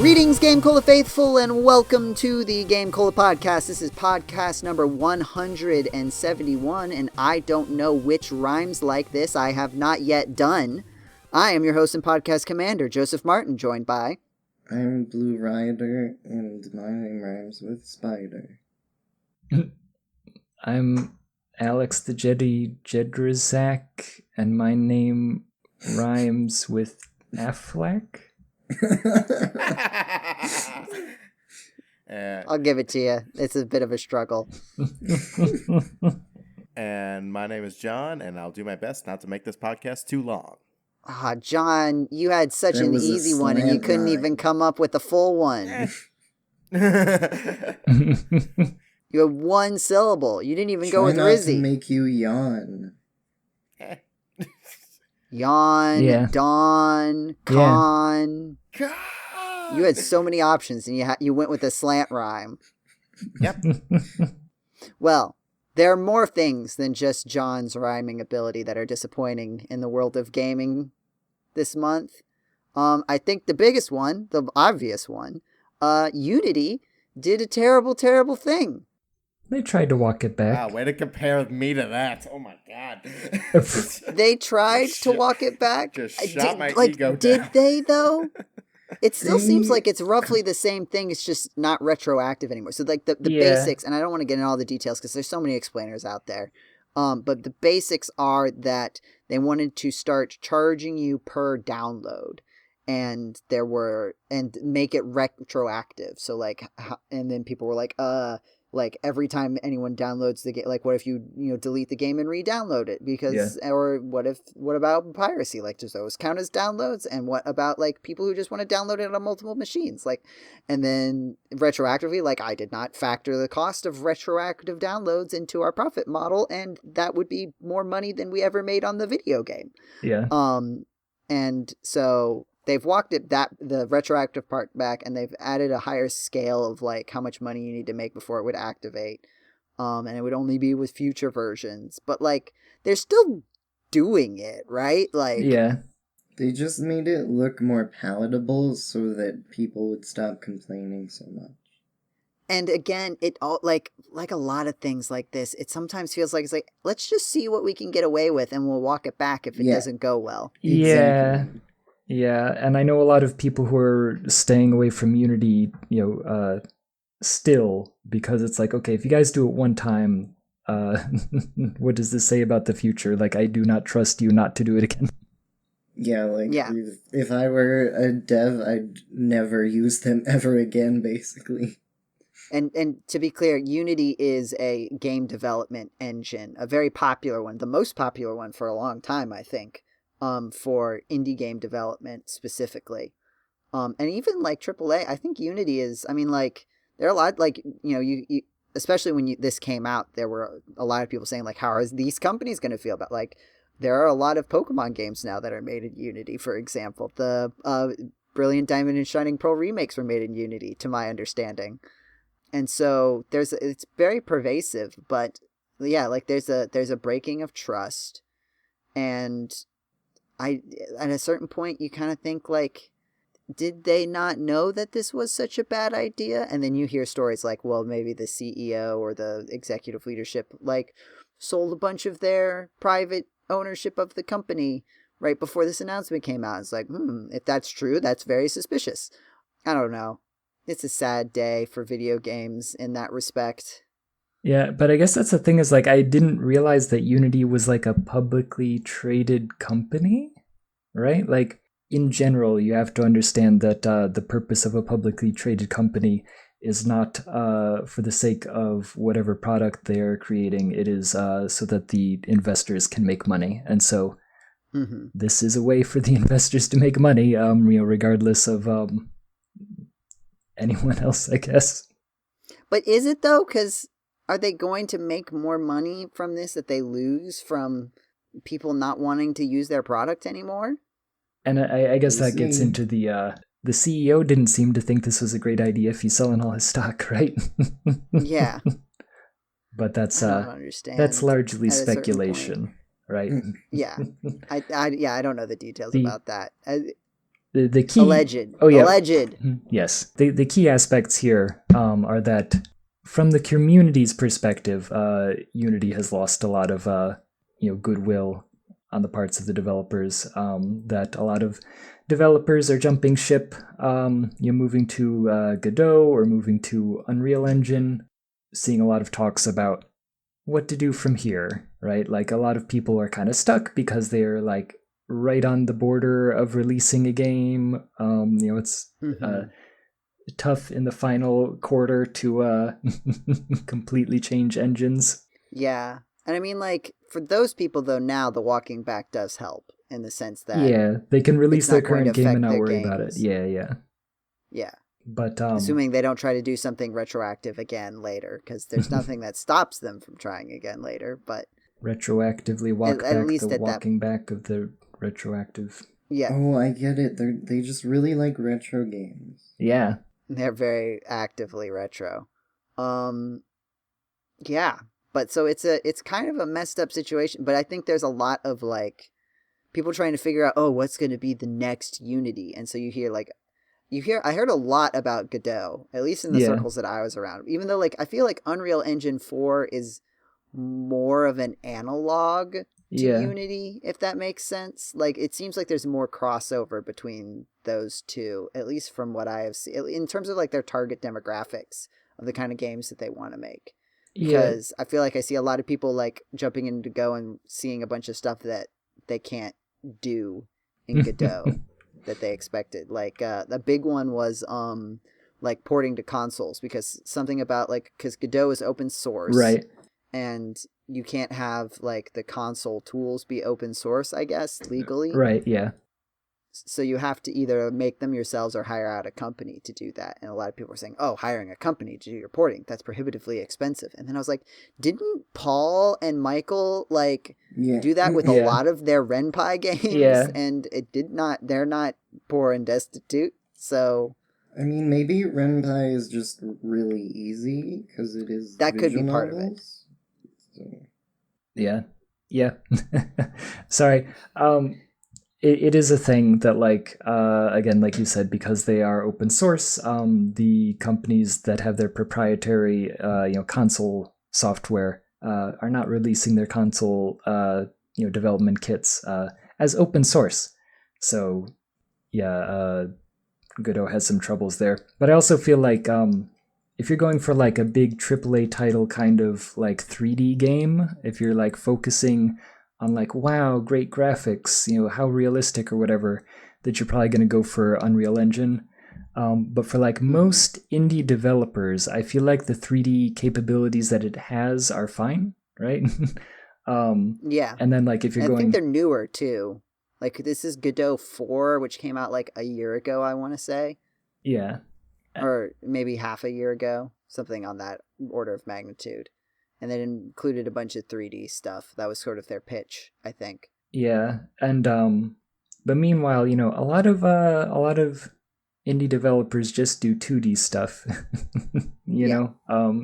Greetings, GameCola faithful, and welcome to the GameCola podcast. This is podcast number 171, and I don't know which rhymes like this I have not yet done. I am your host and podcast commander, Joseph Martin, joined by... I'm Blue Rider, and my name rhymes with spider. I'm Alex the Jeddy Jedrzak, and my name rhymes with Affleck. I'll give it to you. It's a bit of a struggle. And my name is John, and I'll do my best not to make this podcast too long. John, you had such an easy one, and you couldn't even come up with a full one. You had one syllable. You didn't even go with Rizzy. To make you yawn. Yawn, Yeah. dawn, con. God. You had so many options, and you went with a slant rhyme. Yep. Well, there are more things than just John's rhyming ability that are disappointing in the world of gaming this month. I think the biggest one, the obvious one, Unity did a terrible, terrible thing. They tried to walk it back. Wow, way to compare me to that. Oh my god. They tried to walk it back. Just shot my down. ego Did they, though? It still seems like it's roughly the same thing. It's just not retroactive anymore. So, like, the basics, and I don't want to get into all the details because there's so many explainers out there. But the basics are that they wanted to start charging you per download. And make it retroactive. So, like, and then people were like every time anyone downloads the game, like what if you delete the game and re-download it? Because or what about piracy? Like, does those count as downloads? And what about like people who just want to download it on multiple machines? Like, and then retroactively, like I did not factor the cost of retroactive downloads into our profit model, and that would be more money than we ever made on the video game. Yeah. And so they've walked the retroactive part back, and they've added a higher scale of like how much money you need to make before it would activate. And it would only be with future versions. But like they're still doing it, right? Like yeah. They just made it look more palatable so that people would stop complaining so much. And again, it all like a lot of things like this, it sometimes feels like it's like, let's just see what we can get away with and we'll walk it back if it doesn't go well. Yeah. Exactly. Yeah, and I know a lot of people who are staying away from Unity, still, because it's like, okay, if you guys do it one time, what does this say about the future? Like, I do not trust you not to do it again. Yeah, if I were a dev, I'd never use them ever again, basically. And to be clear, Unity is a game development engine, a very popular one, the most popular one for a long time, I think. For indie game development specifically. And even like AAA, I think Unity is, I mean, like, there are a lot, like, you especially when this came out, there were a lot of people saying, like, how are these companies going to feel about, like, there are a lot of Pokemon games now that are made in Unity, for example. The Brilliant Diamond and Shining Pearl remakes were made in Unity, to my understanding. And so it's very pervasive, but yeah, like, there's a breaking of trust, and at a certain point, you kind of think, like, did they not know that this was such a bad idea? And then you hear stories like, well, maybe the CEO or the executive leadership, like, sold a bunch of their private ownership of the company right before this announcement came out. It's like, if that's true, that's very suspicious. I don't know. It's a sad day for video games in that respect. Yeah, but I guess that's the thing is, like, I didn't realize that Unity was, like, a publicly traded company, right? Like, in general, you have to understand that the purpose of a publicly traded company is not for the sake of whatever product they're creating. It is so that the investors can make money. And so this is a way for the investors to make money, regardless of anyone else, I guess. But is it, though? Because are they going to make more money from this that they lose from people not wanting to use their product anymore? And I guess that gets into the CEO didn't seem to think this was a great idea if he's selling all his stock, right? Yeah. But that's I don't understand that's largely speculation, right? Yeah. I don't know the details about that. the key... Alleged. Oh, yeah. Alleged. Yes. The key aspects here are that from the community's perspective, Unity has lost a lot of goodwill on the parts of the developers, that a lot of developers are jumping ship, moving to Godot or moving to Unreal Engine, seeing a lot of talks about what to do from here, right? Like a lot of people are kind of stuck because they're like right on the border of releasing a game. It's tough in the final quarter to completely change engines. Yeah. And I mean, like, for those people, though, now the walking back does help in the sense that... Yeah, they can release their current game and not worry games. about it. Yeah. Yeah. But assuming they don't try to do something retroactive again later, because there's nothing that stops them from trying again later, but... Retroactively walk at back least the at walking back of the retroactive... Yeah. Oh, I get it. They just really like retro games. Yeah. They're very actively retro. Yeah. But so it's kind of a messed up situation, but I think there's a lot of like people trying to figure out, oh, what's going to be the next Unity. And so I heard a lot about Godot, at least in the circles that I was around, even though like I feel like Unreal Engine 4 is more of an analog to Unity, if that makes sense. Like it seems like there's more crossover between those two, at least from what I have seen in terms of like their target demographics of the kind of games that they want to make. Because I feel like I see a lot of people like jumping into Go and seeing a bunch of stuff that they can't do in Godot that they expected. Like the big one was like porting to consoles, because something about like, because Godot is open source, right? And you can't have like the console tools be open source, I guess, legally. Right. Yeah. So you have to either make them yourselves or hire out a company to do that. And a lot of people are saying, oh, hiring a company to do your porting, that's prohibitively expensive. And then I was like, didn't Paul and Michael do that with a lot of their Ren'Py games? Yeah. And they're not poor and destitute. So I mean, maybe Ren'Py is just really easy because it is that could be part of it. So. Yeah. Sorry. It is a thing that, like, again, like you said, because they are open source, the companies that have their proprietary, console software are not releasing their console, development kits as open source. So, Godot has some troubles there. But I also feel like if you're going for like a big AAA title kind of like 3D game, if you're like focusing on like, wow, great graphics, how realistic or whatever, that you're probably going to go for Unreal Engine. But for like most indie developers, I feel like the 3D capabilities that it has are fine, right? Yeah. And then like if you're I think they're newer too. Like this is Godot 4, which came out like a year ago, I want to say. Yeah. Or maybe half a year ago, something on that order of magnitude. And then included a bunch of 3D stuff. That was sort of their pitch, I think. Yeah, and but meanwhile, a lot of indie developers just do 2D stuff.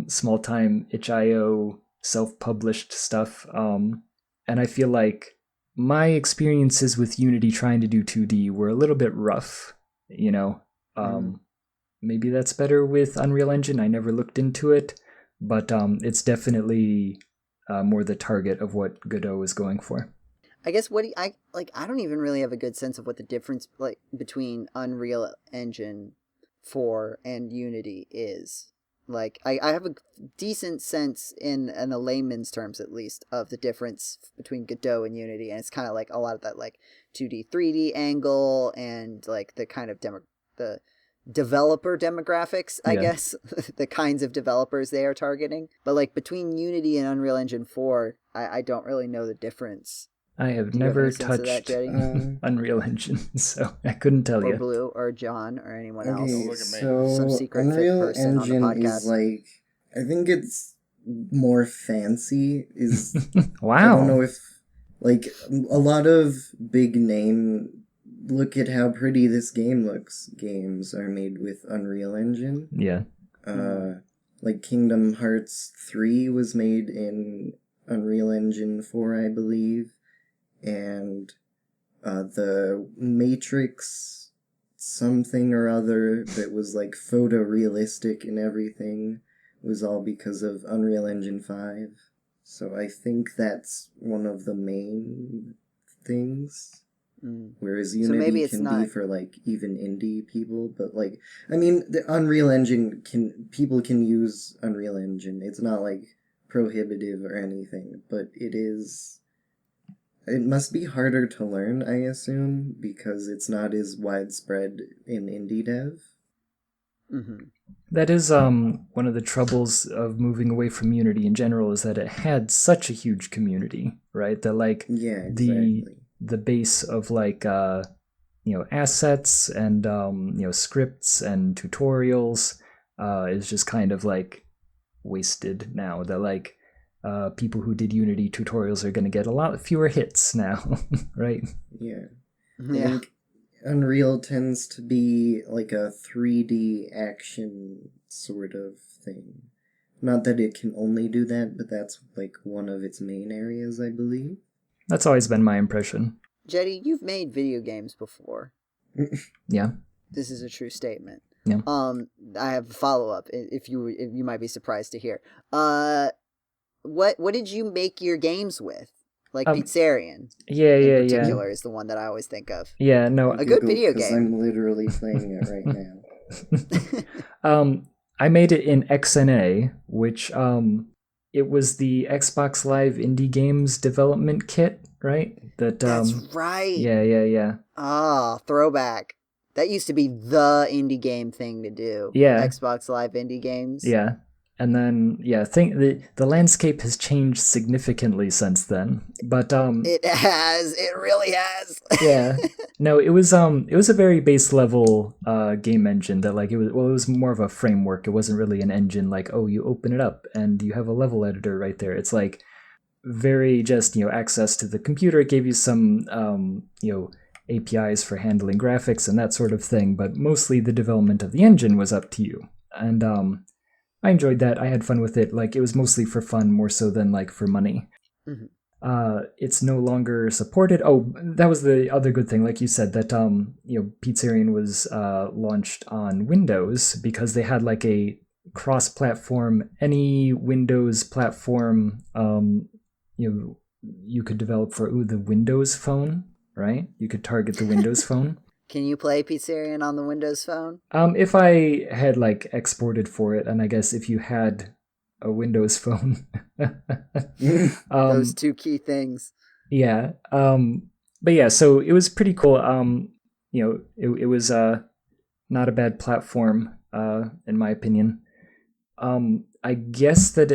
Small time itch.io, self-published stuff. And I feel like my experiences with Unity trying to do 2D were a little bit rough. Maybe that's better with Unreal Engine. I never looked into it. But it's definitely more the target of what Godot is going for. I guess I don't even really have a good sense of what the difference like between Unreal Engine 4 and Unity is. Like I have a decent sense in a layman's terms at least of the difference between Godot and Unity, and it's kind of like a lot of that like 2D 3D angle and like the kind of the developer demographics, I guess, the kinds of developers they are targeting. But like between Unity and Unreal Engine 4, I don't really know the difference. I have never touched Unreal Engine, so I couldn't tell you. Or Blue, or John, or anyone else. Okay, Look at me. so Some secret Unreal person Engine on the podcast. is like, I think it's more fancy. Wow. I don't know if, like, a lot of big name, look at how pretty this game looks, games are made with Unreal Engine. Yeah. Like Kingdom Hearts 3 was made in Unreal Engine 4, I believe. And the Matrix something or other that was like photorealistic and everything was all because of Unreal Engine 5. So I think that's one of the main things. Whereas Unity can be for like even indie people, but like I mean the Unreal Engine people can use Unreal Engine. It's not like prohibitive or anything, but it must be harder to learn, I assume, because it's not as widespread in indie dev. Mm-hmm. That is one of the troubles of moving away from Unity in general, is that it had such a huge community, right? That like the base of like assets and scripts and tutorials is just kind of like wasted now. That like people who did Unity tutorials are going to get a lot fewer hits now, right? Yeah. I think Unreal tends to be like a 3D action sort of thing. Not that it can only do that, but that's like one of its main areas, I believe. That's always been my impression. Jeddy, you've made video games before. Yeah. This is a true statement. Yeah. I have a follow-up if you might be surprised to hear. What did you make your games with? Like Pizzerian. In particular is the one that I always think of. Yeah, no. A good video game. I'm literally playing it right now. I made it in XNA, which it was the Xbox Live Indie Games Development Kit, right? That's right. Yeah. Ah, throwback. That used to be the indie game thing to do. Yeah. Xbox Live Indie Games. Yeah. And then, the landscape has changed significantly since then. But it has. It really has. Yeah. No, it was a very base level game engine that like it was more of a framework. It wasn't really an engine like, oh, you open it up and you have a level editor right there. It's like very just, access to the computer. It gave you some APIs for handling graphics and that sort of thing, but mostly the development of the engine was up to you. And I enjoyed that. I had fun with it. Like, it was mostly for fun more so than like for money. Mm-hmm. It's no longer supported. Oh, that was the other good thing. Like you said, that Pizzerian was launched on Windows because they had like a cross-platform, any Windows platform you could develop for the Windows Phone, right? You could target the Windows Phone. Can you play Pizzerian on the Windows Phone? If I had like exported for it, and I guess if you had a Windows Phone. Those two key things. Yeah. But yeah, so it was pretty cool. It was not a bad platform, in my opinion. I guess that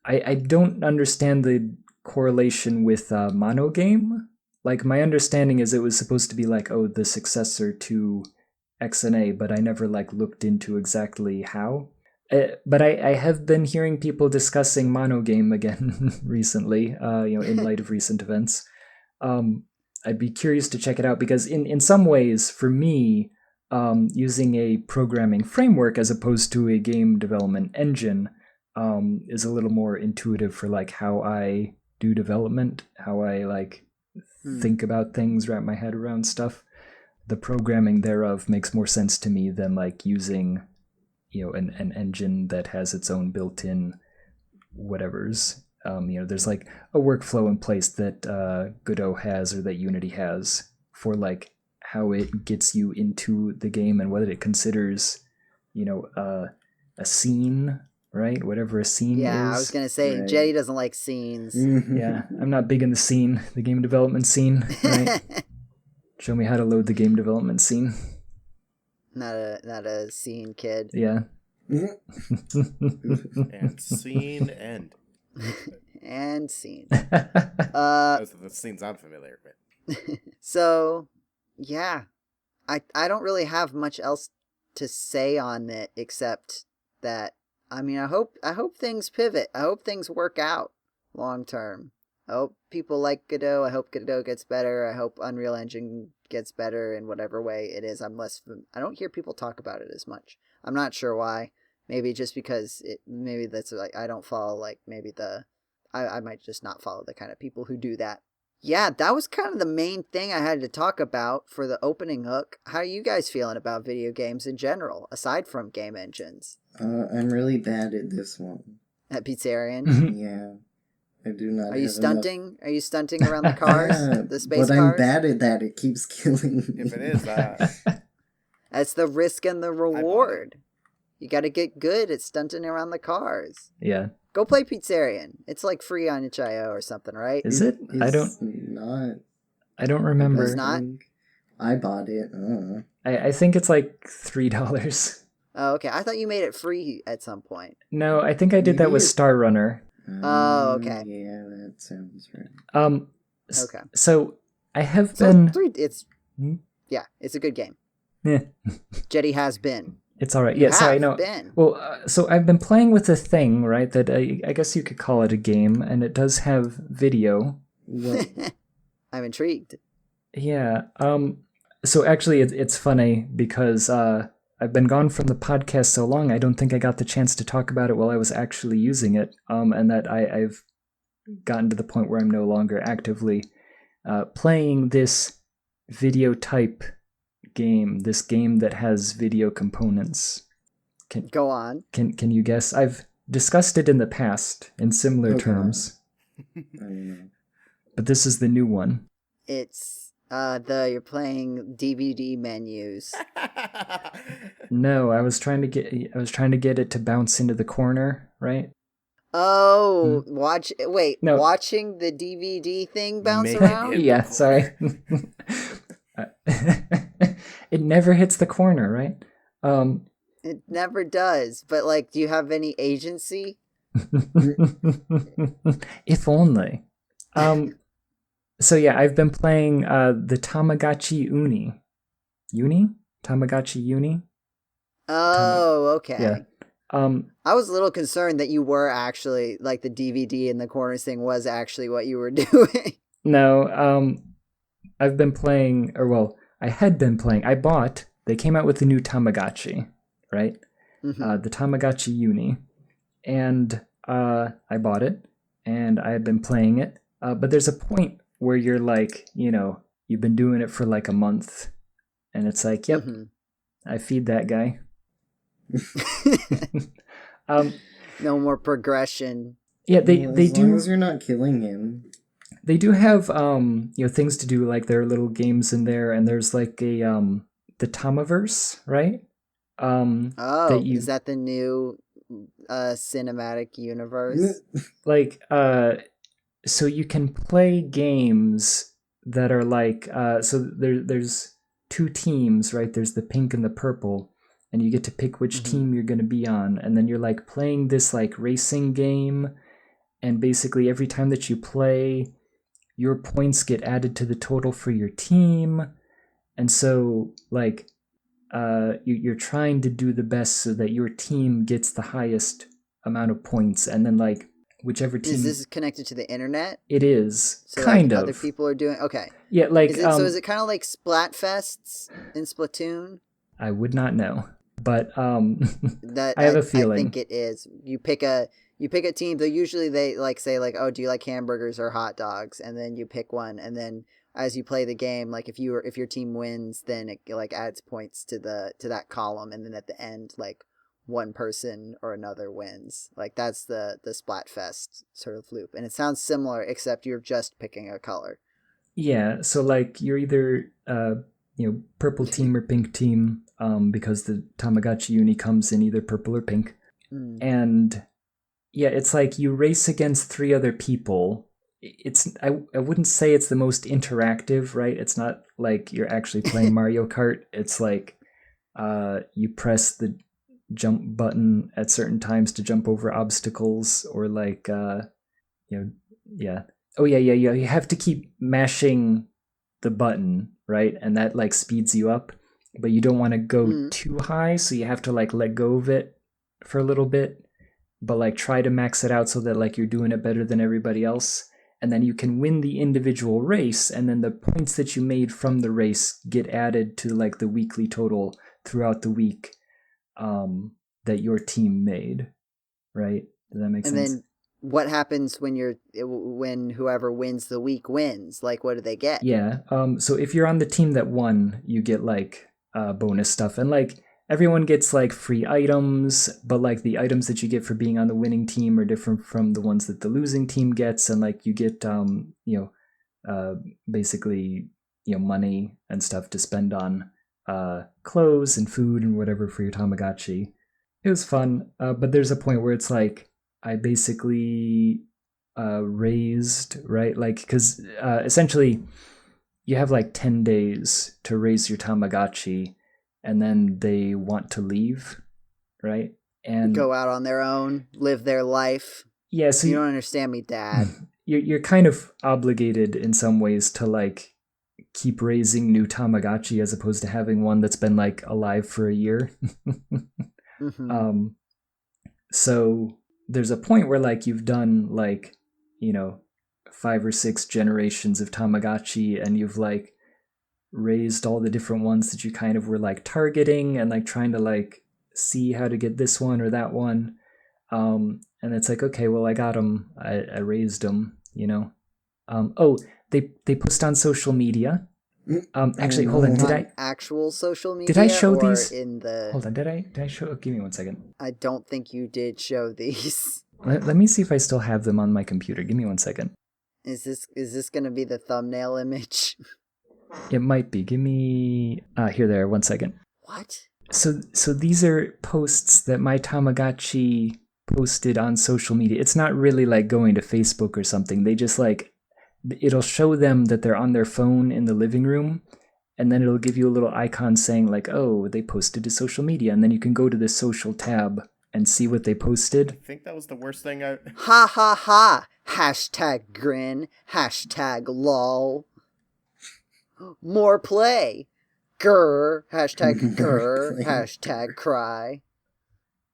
I don't understand the correlation with Monogame. Like, my understanding is it was supposed to be like, oh, the successor to XNA, but I never like looked into exactly how. But I have been hearing people discussing Monogame again recently, in light of recent events. I'd be curious to check it out because in some ways, for me, using a programming framework as opposed to a game development engine is a little more intuitive for like how I do development, how I like think about things, wrap my head around stuff. The programming thereof makes more sense to me than like using an engine that has its own built-in whatevers. There's like a workflow in place that Godot has or that Unity has for like how it gets you into the game and whether it considers a scene, right? Whatever a scene is. Yeah, I was gonna say, right. Jeddy doesn't like scenes. Yeah, I'm not big in the game development scene, right? Show me how to load the game development scene. Not a scene kid. Yeah. And scene end. And scene. Those are the scenes I'm familiar with. So, yeah. I don't really have much else to say on it except that I hope things pivot. I hope things work out long term. I hope people like Godot. I hope Godot gets better. I hope Unreal Engine gets better in whatever way it is. I don't hear people talk about it as much. I'm not sure why. Maybe just because maybe that's like I don't follow like maybe I might just not follow the kind of people who do that Yeah, that was kind of the main thing I had to talk about for the opening hook. How are you guys feeling about video games in general, aside from game engines? I'm really bad at this one. At Pizzerian? Yeah. I do not Are you have stunting? Are you stunting around the cars? Yeah, The space but cars? I'm bad at that. It keeps killing me. If it is, That's the risk and the reward. You gotta get good at stunting around the cars. Yeah. Go play Pizzerian. It's like free on itch.io or something, right? Is it? I don't remember. It's not? I bought it. I think it's like $3. Oh, okay. I thought you made it free at some point. No, I think I did that with Star Runner. Oh, okay. Yeah, that sounds right. Okay. So I have So been. Yeah, it's a good game. Yeah. Jeddy has been. It's all right. You Yeah, so I have know. been. Well, so I've been playing with a thing, right? That I guess you could call it a game, and it does have video. I'm intrigued. Yeah. So actually, it's funny because I've been gone from the podcast so long. I don't think I got the chance to talk about it while I was actually using it. And that I've gotten to the point where I'm no longer actively playing this video type game. This game that has video components. Go on. Can you guess? I've discussed it in the past in similar terms. I don't know. But this is the new one. It's you're playing DVD menus. No, I was trying to get it to bounce into the corner, right? Oh, watching the DVD thing bounce Make around? it- Yeah, sorry. It never hits the corner, right? It never does. But like, do you have any agency? If only. So yeah, I've been playing the Tomagotchi Uni. Tomagotchi Uni? Oh, okay. Yeah. I was a little concerned that you were actually, like, the DVD in the corners thing was actually what you were doing. No, I've been playing, I had been playing. They came out with the new Tamagotchi, right? Mm-hmm. The Tomagotchi Uni. And I bought it, and I had been playing it. But there's a point where you're like, you've been doing it for like a month, and it's like, yep, I feed that guy. No more progression. Yeah, they as do. long as you're not killing him. They do have things to do, like there are little games in there, and there's like a the Tomaverse, right? Is that the new cinematic universe? Like so you can play games that are like so there's two teams, right? There's the pink and the purple, and you get to pick which team you're going to be on, and then you're like playing this like racing game, and basically every time that you play, your points get added to the total for your team. And so like you're trying to do the best so that your team gets the highest amount of points, and then like whichever team. Is this connected to the internet? It is, so kind like of. Other people are doing okay. Yeah, like so is it kind of like Splatfests in Splatoon? I would not know, but that I have a feeling. I think it is. You pick a team. They like say like, oh, do you like hamburgers or hot dogs? And then you pick one, and then as you play the game, like if your team wins, then it like adds points to that column, and then at the end, like one person or another wins. Like that's the Splatfest sort of loop, and it sounds similar, except you're just picking a color. Yeah, so like you're either purple team or pink team, because the Tamagotchi Uni comes in either purple or pink, and yeah, it's like you race against 3 other people. It's I wouldn't say it's the most interactive, right? It's not like you're actually playing Mario Kart. It's like you press the jump button at certain times to jump over obstacles, or like yeah. Oh yeah. You have to keep mashing the button, right? And that like speeds you up, but you don't want to go too high, so you have to like let go of it for a little bit, but like try to max it out so that like you're doing it better than everybody else. And then you can win the individual race, and then the points that you made from the race get added to like the weekly total throughout the week that your team made, right? Does that make sense? And what happens when whoever wins the week wins? Like, what do they get? Yeah. So if you're on the team that won, you get like bonus stuff, and like everyone gets like free items, but like the items that you get for being on the winning team are different from the ones that the losing team gets, and like you get basically money and stuff to spend on clothes and food and whatever for your Tamagotchi. It was fun, but there's a point where it's like I basically raised, right? Like, because essentially you have like 10 days to raise your Tamagotchi, and then they want to leave, right? And go out on their own, live their life. Yeah, so you don't understand me, Dad. You're kind of obligated in some ways to like keep raising new Tamagotchi as opposed to having one that's been like alive for a year. Mm-hmm. So there's a point where like you've done like 5 or 6 generations of Tamagotchi, and you've like raised all the different ones that you kind of were like targeting and like trying to like see how to get this one or that one. And it's like, okay, well, I got them. I raised them, they post on social media. Actually, hold on. Did I actual social media? Did I show or these in the? Hold on. Did I show? Give me one second. I don't think you did show these. Let me see if I still have them on my computer. Give me one second. Is this going to be the thumbnail image? It might be. Give me. Here, there. 1 second. What? So these are posts that my Tamagotchi posted on social media. It's not really like going to Facebook or something. They just like, it'll show them that they're on their phone in the living room, and then it'll give you a little icon saying like, oh, they posted to social media, and then you can go to the social tab and see what they posted. I think that was the worst thing Ha ha ha! Hashtag grin. Hashtag lol. More play. Grr. Hashtag grr. Hashtag cry.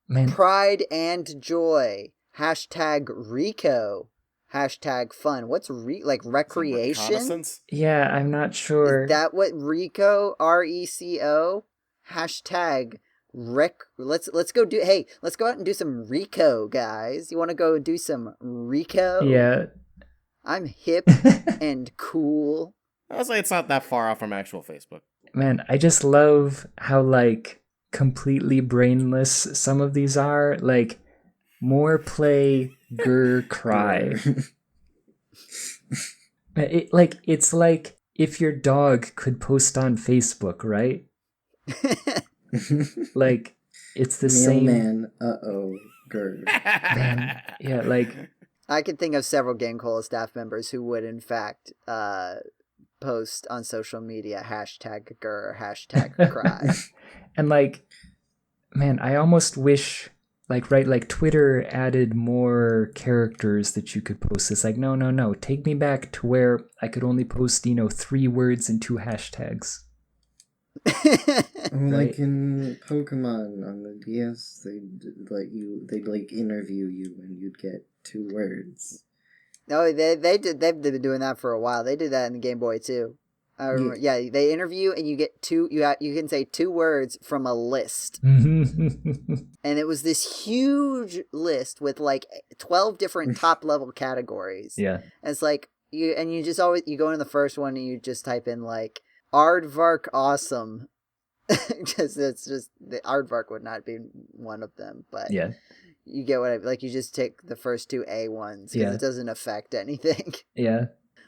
Man. Pride and joy. Hashtag Rico. Hashtag fun. What's like recreation? Yeah, I'm not sure. Is that what Rico? RECO? Hashtag rec. Let's go do. Hey, let's go out and do some Rico, guys. You want to go do some Rico? Yeah. I'm hip and cool. Honestly, it's not that far off from actual Facebook. Man, I just love how like completely brainless some of these are. Like, more play, Grr Cry. It's like if your dog could post on Facebook, right? Like, it's the same. Man, Grr. Man, yeah, like. I can think of several GameCola staff members who would, in fact, post on social media hashtag Grr, hashtag cry. And like, man, I almost wish like Twitter added more characters that you could post. It's like, no, take me back to where I could only post 3 words and 2 hashtags. Like in Pokemon on the DS, they'd interview you and you'd get 2 words. No, they've been doing that for a while. They did that in the Game Boy too. I remember, yeah, they interview and you get 2. You can say 2 words from a list, and it was this huge list with like 12 different top level categories. Yeah, and it's like you just always go into the first one and you just type in like Aardvark awesome, because it's just the Aardvark would not be one of them, but yeah. You get what like you just take the first 2 A ones because it doesn't affect anything. Yeah.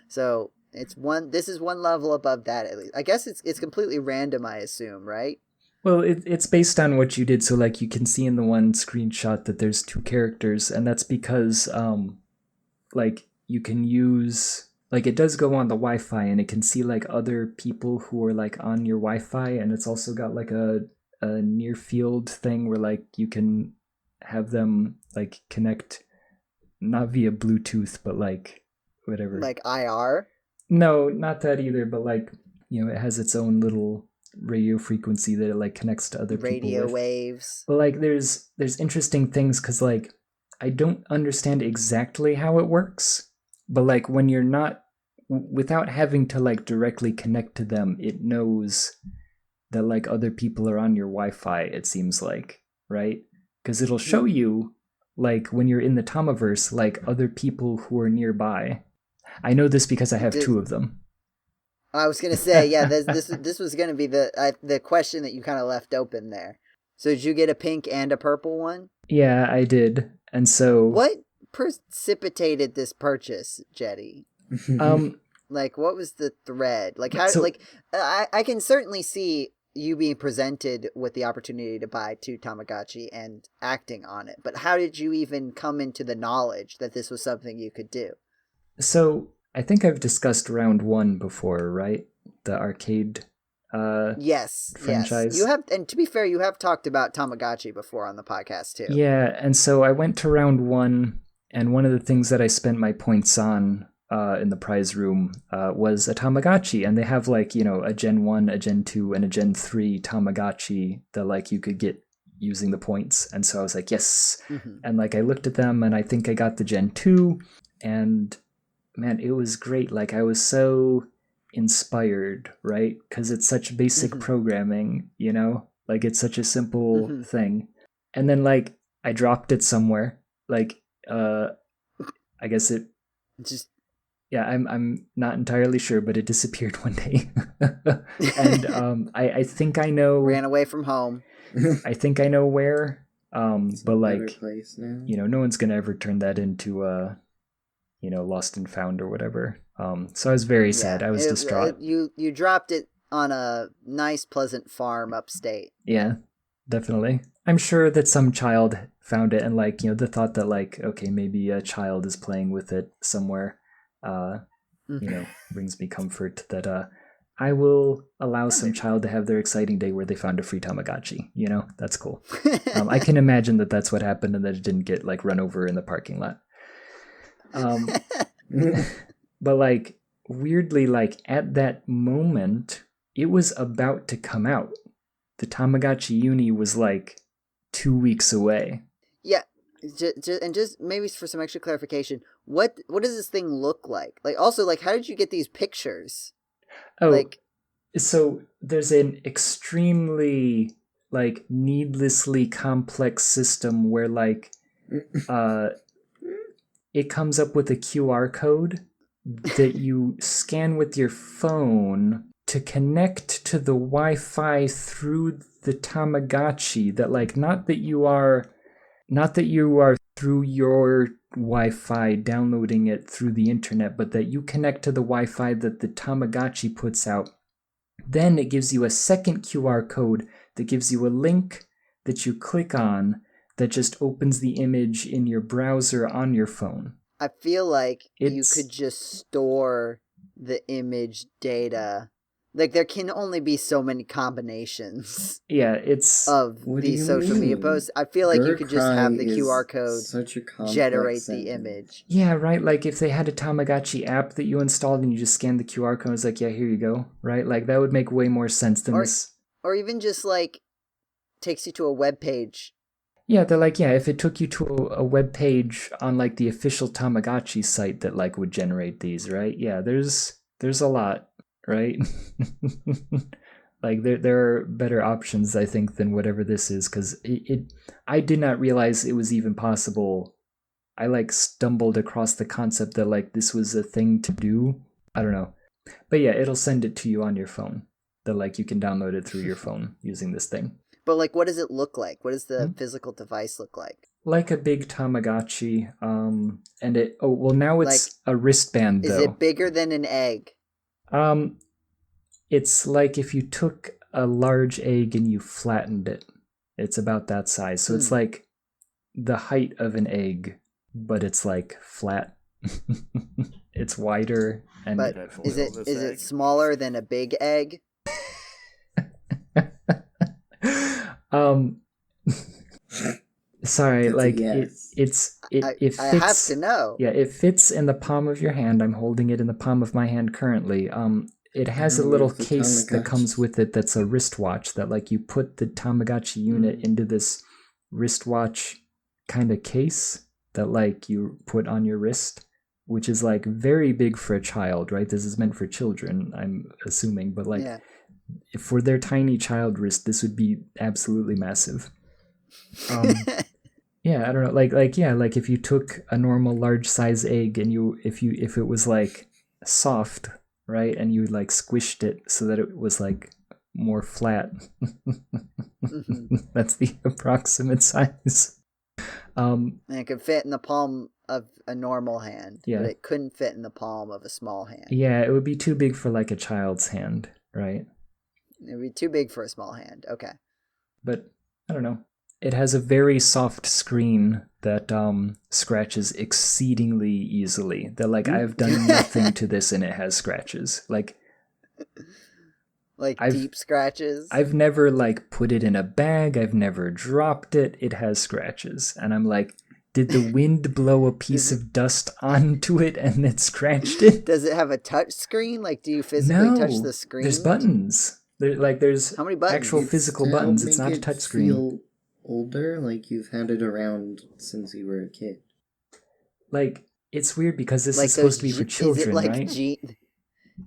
So this is one level above that at least. I guess it's completely random, I assume, right? Well, it's based on what you did. So like you can see in the one screenshot that there's 2 characters, and that's because like you can use, like, it does go on the Wi-Fi and it can see like other people who are like on your Wi-Fi, and it's also got like a near field thing where like you can have them like connect not via Bluetooth but like whatever, like IR. No, not that either, but like, it has its own little radio frequency that it like connects to other people with. Waves. But like there's interesting things because like I don't understand exactly how it works, but like when you're not, without having to like directly connect to them, it knows that like other people are on your Wi-Fi, it seems like, right? Because it'll show you like when you're in the Tamaverse, like other people who are nearby. I know this because I have two of them. I was gonna say, yeah, this was gonna be the question that you kind of left open there. So did you get a pink and a purple one? Yeah, I did. And so what precipitated this purchase, Jeddy? Like, what was the thread? Like, how? Like, I can certainly see you being presented with the opportunity to buy 2 Tamagotchi and acting on it. But how did you even come into the knowledge that this was something you could do? So I think I've discussed round 1 before, right? The arcade yes franchise. You have, and to be fair, you have talked about Tamagotchi before on the podcast too. Yeah, and so I went to round 1, and one of the things that I spent my points on in the prize room was a Tamagotchi, and they have like, you know, a Gen 1, a Gen 2, and a Gen 3 Tamagotchi that like you could get using the points. And so I was like, yes. And like I looked at them, and I think I got the Gen 2, and man, it was great. Like I was so inspired, right? Because it's such basic programming, you know, like it's such a simple thing. And then like I dropped it somewhere, like I guess it just, yeah, I'm not entirely sure, but it disappeared one day. And I think I know, ran away from home. I think I know where, but like, place now. you know, no one's gonna ever turn that into you know, lost and found or whatever. So I was very sad. I was distraught. You dropped it on a nice, pleasant farm upstate. Yeah, definitely. I'm sure that some child found it, and like, you know, the thought that like, okay, maybe a child is playing with it somewhere, you know, brings me comfort that I will allow some child to have their exciting day where they found a free Tamagotchi. You know, that's cool. I can imagine that that's what happened and that it didn't get like run over in the parking lot. But like weirdly, like at that moment, it was about to come out. The Tomagotchi Uni was like 2 weeks away. Yeah, and just maybe for some extra clarification, what does this thing look like? Like, also, like, how did you get these pictures? Oh, like, so there's an extremely like needlessly complex system where like it comes up with a QR code that you scan with your phone to connect to the Wi-Fi through the Tamagotchi. That like not that you are through your Wi-Fi downloading it through the internet, but that you connect to the Wi-Fi that the Tamagotchi puts out. Then it gives you a second QR code that gives you a link that you click on that just opens the image in your browser on your phone. I feel like you could just store the image data. Like, there can only be so many combinations. Yeah, it's of these social media posts. I feel like you could just have the QR code generate the image. Yeah, right. Like if they had a Tamagotchi app that you installed and you just scan the QR code, it's like, yeah, here you go. Right? Like that would make way more sense than this. Or even just like takes you to a web page. Yeah, they're like, yeah, if it took you to a web page on like the official Tamagotchi site that like would generate these, right? Yeah, there's a lot, right? Like there are better options, I think, than whatever this is, because I did not realize it was even possible. I like stumbled across the concept that like this was a thing to do. I don't know. But yeah, it'll send it to you on your phone. That like you can download it through your phone using this thing. But like, what does it look like? What does the physical device look like? Like a big Tamagotchi. And it now it's like, a wristband though. Is it bigger than an egg? It's like if you took a large egg and you flattened it. It's about that size. So it's like the height of an egg, but it's like flat. It's wider and but is it smaller than a big egg? Sorry, like yes. It fits. I have to know. Yeah, it fits in the palm of your hand. I'm holding it in the palm of my hand currently. It has a little case that comes with it that's a wristwatch that like you put the Tamagotchi unit into this wristwatch kind of case that like you put on your wrist, which is like very big for a child, right? This is meant for children, I'm assuming, but like for their tiny child wrist, this would be absolutely massive. Yeah, I don't know. Like if you took a normal large size egg and if it was like soft, right, and you like squished it so that it was like more flat. That's the approximate size. And it could fit in the palm of a normal hand, Yeah. but it couldn't fit in the palm of a small hand. Yeah, it would be too big for like a child's hand, right? It would be too big for a small hand. Okay. But I don't know. It has a very soft screen that scratches exceedingly easily. That like I've done nothing to this and it has scratches. Like deep scratches. I've never like put it in a bag. I've never dropped it. It has scratches, and I'm like, did the wind blow a piece of dust onto it and it scratched it? Does it have a touch screen? Like, do you physically touch the screen? There's buttons. There's how many buttons? Actual physical buttons. It's not a touch screen. Feel older, like you've had it around since you were a kid. Like, it's weird because this like is supposed to be for children, is it like right?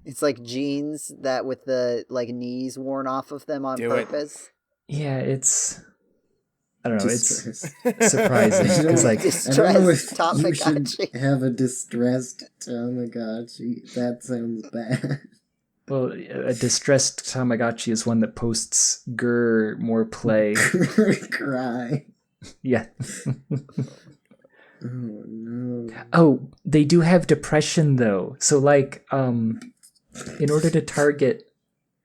It's like jeans that with the like knees worn off of them on purpose. Yeah, it's. I don't know. Distressed. It's surprising because like I don't know if you Tomagotchi. should have a distressed Tamagotchi. That sounds bad. Well, a distressed Tamagotchi is one that posts Grr more play. Grr Cry. Yeah. Oh no. Oh, they do have depression though. So like in order to target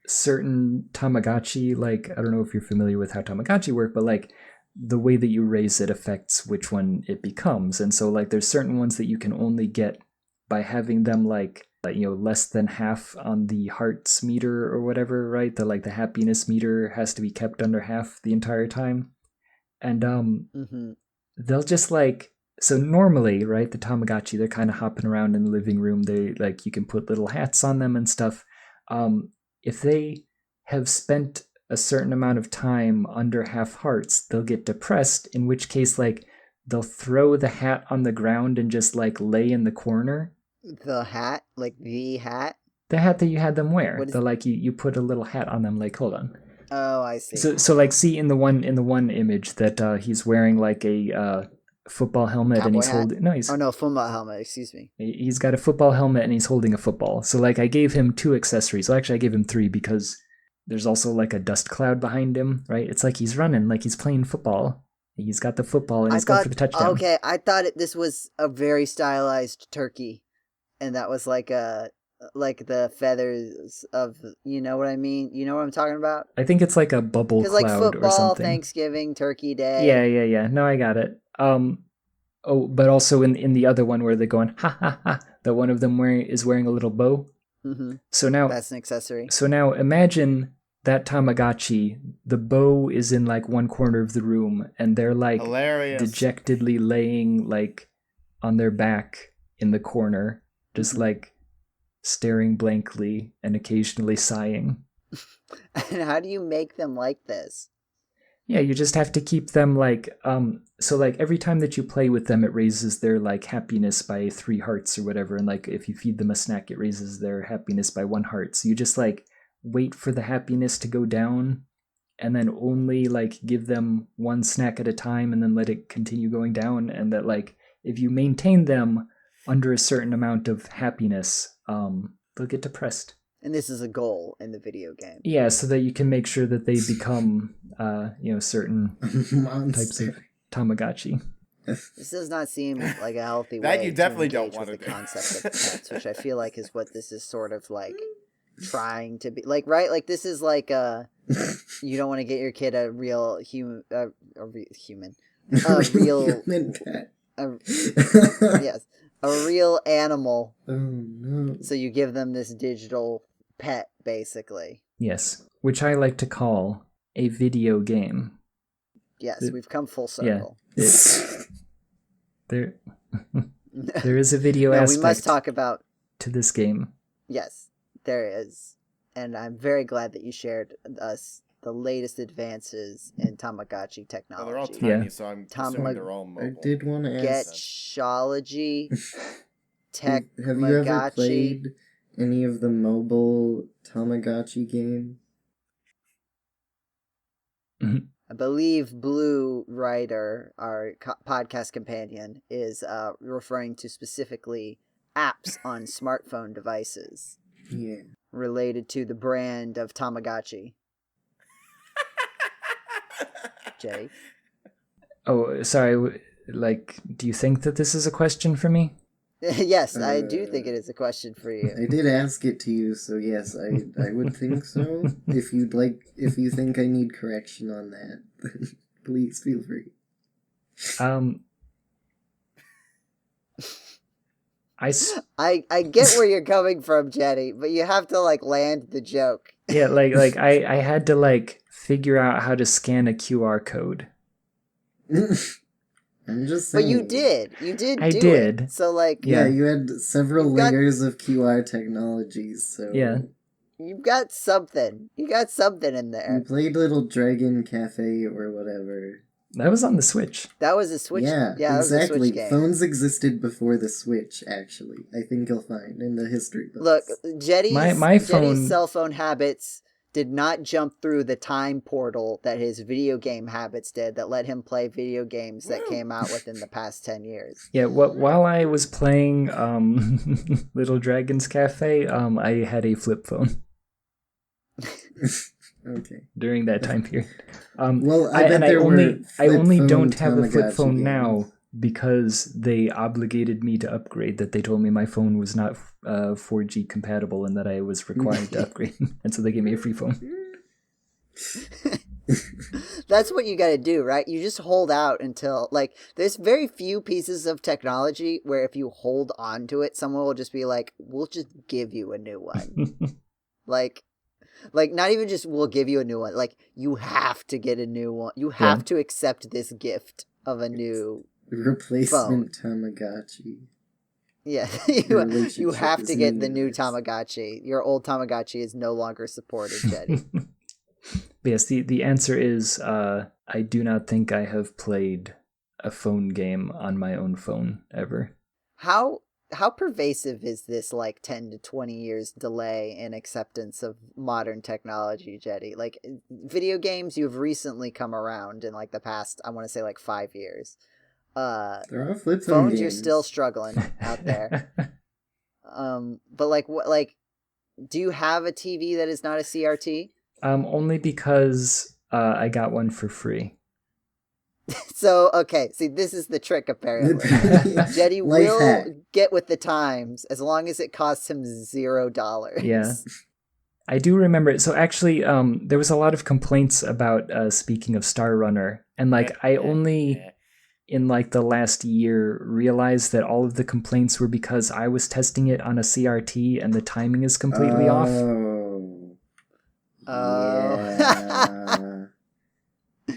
certain Tamagotchi, like I don't know if you're familiar with how Tamagotchi work, but like the way that you raise it affects which one it becomes. And so like there's certain ones that you can only get by having them like less than half on the hearts meter or whatever, right? The happiness meter has to be kept under half the entire time. And they'll just like, so normally, right, the Tamagotchi, they're kind of hopping around in the living room. They like, you can put little hats on them and stuff. If they have spent a certain amount of time under half hearts, they'll get depressed, in which case like they'll throw the hat on the ground and just like lay in the corner. The hat? Like the hat? The hat that you had them wear. The like you put a little hat on them, like hold on. Oh, I see. So like see in the one image that he's wearing like a football helmet Cowboy and he's hat? holding football helmet, excuse me. He's got a football helmet and he's holding a football. So like I gave him 2 accessories. Well, actually I gave him 3 because there's also like a dust cloud behind him, right? It's like he's running, like he's playing football. He's got the football and he's going for the touchdown. Okay, I thought this was a very stylized turkey. And that was like the feathers of, you know what I mean? You know what I'm talking about? I think it's like a bubble cloud like football, or something. Thanksgiving, Turkey Day. Yeah. No, I got it. But also in the other one where they're going ha ha ha, that one of them is wearing a little bow. Mm-hmm. So now that's an accessory. So now imagine that Tamagotchi. The bow is in like one corner of the room, and they're like hilarious, dejectedly laying like on their back in the corner, just like staring blankly and occasionally sighing. And how do you make them like this? Yeah, you just have to keep them like so like every time that you play with them, it raises their like happiness by 3 hearts or whatever, and like if you feed them a snack, it raises their happiness by 1 heart. So you just like wait for the happiness to go down, and then only like give them 1 snack at a time, and then let it continue going down. And that like if you maintain them under a certain amount of happiness, they'll get depressed. And this is a goal in the video game. Yeah, so that you can make sure that they become, certain types of Tamagotchi. This does not seem like a healthy way. That you definitely to don't want with to the do. concept of pets, which I feel like is what this is sort of like trying to be like, right? Like this is like you don't want to get your kid a real human, a real pet. Yes. A real animal. Oh no. So you give them this digital pet, basically. Yes, which I like to call a video game. Yes, we've come full circle. Yeah, there is a video aspect. We must talk about to this game. Yes, there is, and I'm very glad that you shared us the latest advances in Tamagotchi technology. Well, they're all tiny, so I'm assuming they're all mobile. I did want to ask. Getchology, Have you ever played any of the mobile Tamagotchi games? A I believe Blue Rider, our podcast companion, is referring to specifically apps on smartphone devices. Yeah. Related to the brand of Tamagotchi. Jeddy? Oh, sorry. Like, do you think that this is a question for me? Yes, I do think it is a question for you. I did ask it to you, so yes, I would think so. If you think I need correction on that, then please feel free. I get where you're coming from, Jeddy, but you have to land the joke. Yeah, I had to figure out how to scan a QR code. I'm just saying. But you did. I did. It. So yeah, you had several layers of QR technologies, so yeah. You've got something. You got something in there. You played Little Dragon Cafe or whatever. That was on the Switch. That was a Switch. Yeah, exactly. That was a Switch game. Phones existed before the Switch, actually. I think you'll find in the history books. Look, Jeddy's phone... cell phone habits did not jump through the time portal that his video game habits did that let him play video games that came out within the past 10 years. Yeah, while I was playing Little Dragon's Cafe, I had a flip phone. Okay. During that time period. Well, I only don't have a flip phone now because they obligated me to upgrade, that they told me my phone was not 4G compatible and that I was required to upgrade. And so they gave me a free phone. That's what you gotta do, right? You just hold out until, there's very few pieces of technology where if you hold on to it, someone will just be like, we'll just give you a new one. Not even just we'll give you a new one. You have to get a new one. You have to accept this gift of a new replacement phone. Tamagotchi. Yeah, you have to get the new Tamagotchi. Your old Tamagotchi is no longer supported, Jeddy. Yes, the answer is I do not think I have played a phone game on my own phone ever. How pervasive is this 10 to 20 years delay in acceptance of modern technology, Jeddy? Video games, you've recently come around in the past, I want to say 5 years. There are flip phone phones games. You're still struggling out there. But what do you have a TV that is not a CRT? Only because I got one for free. So, okay, see, this is the trick, apparently. Jeddy will get with the times as long as it costs him $0. Yeah. I do remember it. So actually, there was a lot of complaints about, speaking of Star Runner, and I only, in the last year, realized that all of the complaints were because I was testing it on a CRT and the timing is completely off. Yeah.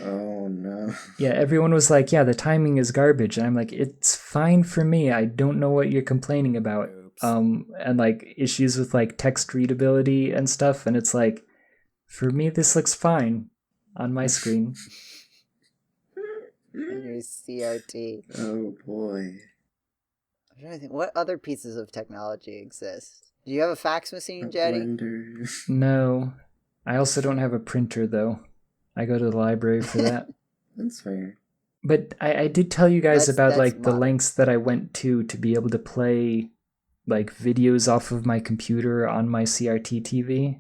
Oh no. Yeah, everyone was like, yeah, the timing is garbage. And I'm like, it's fine for me. I don't know what you're complaining about. And issues with text readability and stuff. And it's for me, this looks fine on my screen. And your CRT. Oh boy. I'm trying to think, what other pieces of technology exist? Do you have a fax machine, Jeddy? Blender. No. I also don't have a printer, though. I go to the library for that. That's fair. But I did tell you guys about the modern. lengths that I went to be able to play videos off of my computer on my CRT TV.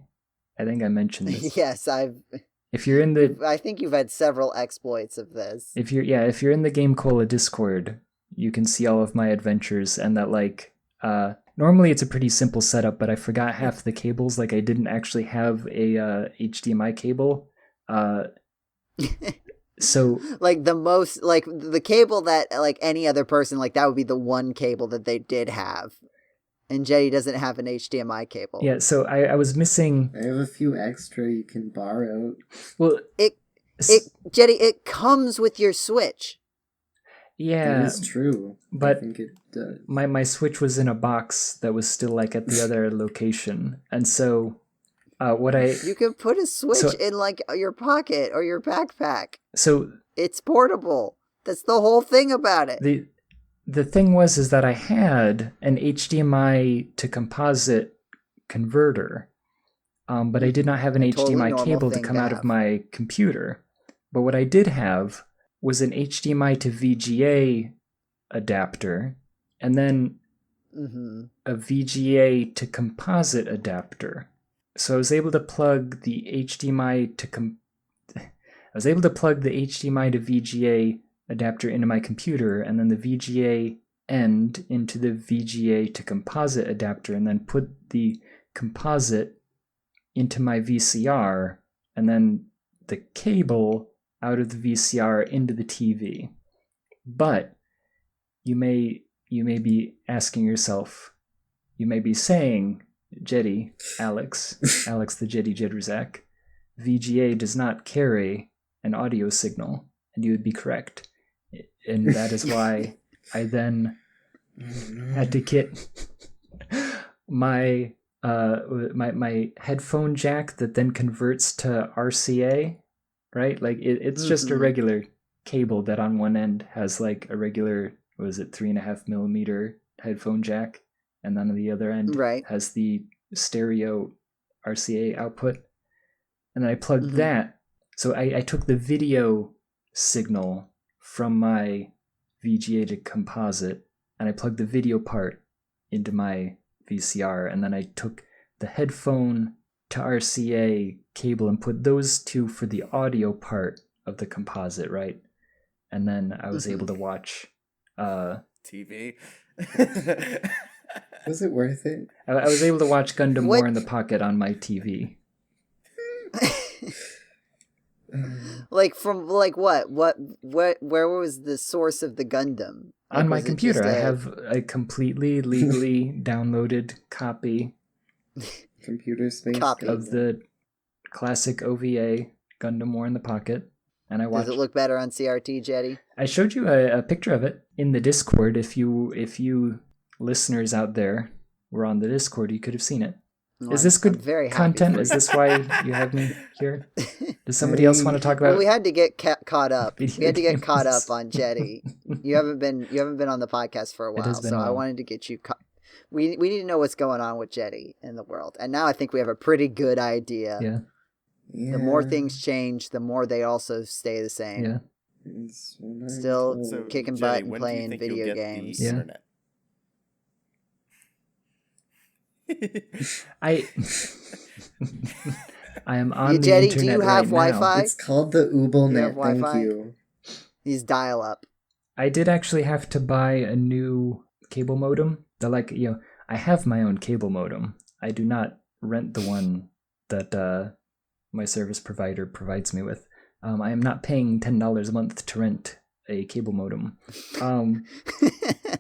I think I mentioned this. Yes, If you're in the, I think you've had several exploits of this. If you're in the GameCola Discord, you can see all of my adventures, and that normally it's a pretty simple setup, but I forgot half the cables. I didn't actually have a HDMI cable. So the cable that any other person that would be the one cable that they did have, and Jeddy doesn't have an HDMI cable. Yeah, so I was missing. I have a few extra you can borrow. Well, Jeddy, it comes with your Switch. Yeah, that is true. But I think it does. My Switch was in a box that was still at the other location, and so. You can put a Switch in your pocket or your backpack. So it's portable. That's the whole thing about it. The thing is that I had an HDMI to composite converter, but I did not have an HDMI cable to come out of my computer. But what I did have was an HDMI to VGA adapter, and then a VGA to composite adapter. So I was able to plug the HDMI to VGA adapter into my computer, and then the VGA end into the VGA to composite adapter, and then put the composite into my VCR, and then the cable out of the VCR into the TV. But you may be asking yourself, you may be saying, Jeddy, Alex the Jeddy Jedrzak, VGA does not carry an audio signal, and you would be correct. And that is why I then had to get my headphone jack that then converts to RCA, right? Like it's just a regular cable that on one end has like a regular, 3.5 millimeter headphone jack, and then on the other end has the stereo RCA output. And then I plugged that. So I took the video signal from my VGA to composite, and I plugged the video part into my VCR, and then I took the headphone to RCA cable and put those two for the audio part of the composite, right? And then I was able to watch TV. Was it worth it? I was able to watch Gundam War in the Pocket on my TV. Like from like what where was the source of the Gundam? Like, on my computer, I have a completely legally downloaded copy Computer space of the classic OVA Gundam War in the Pocket, and I watched. Does it look better on CRT, Jeddy? I showed you a picture of it in the Discord. If you listeners out there were on the Discord, you could have seen it. Well, is this good very content? Is this why you have me here? Does somebody else want to talk about? Well, we had to get caught up. Video We had to get games. caught up on Jeddy. You haven't been on the podcast for a while, has been so a I while. wanted to get you. We need to know what's going on with Jeddy in the world, and now I think we have a pretty good idea. Yeah. The more things change, the more they also stay the same. Yeah. Still So, kicking Jeddy, butt and when do you playing think you'll video get games. the Yeah. internet? I am on the Jeddy, internet do you have right now. Wi-Fi? It's called the You have UbleNet. Thank Wi-Fi? you. He's dial up. I did actually have to buy a new cable modem. I have my own cable modem. I do not rent the one that my service provider provides me with. I am not paying $10 a month to rent a cable modem.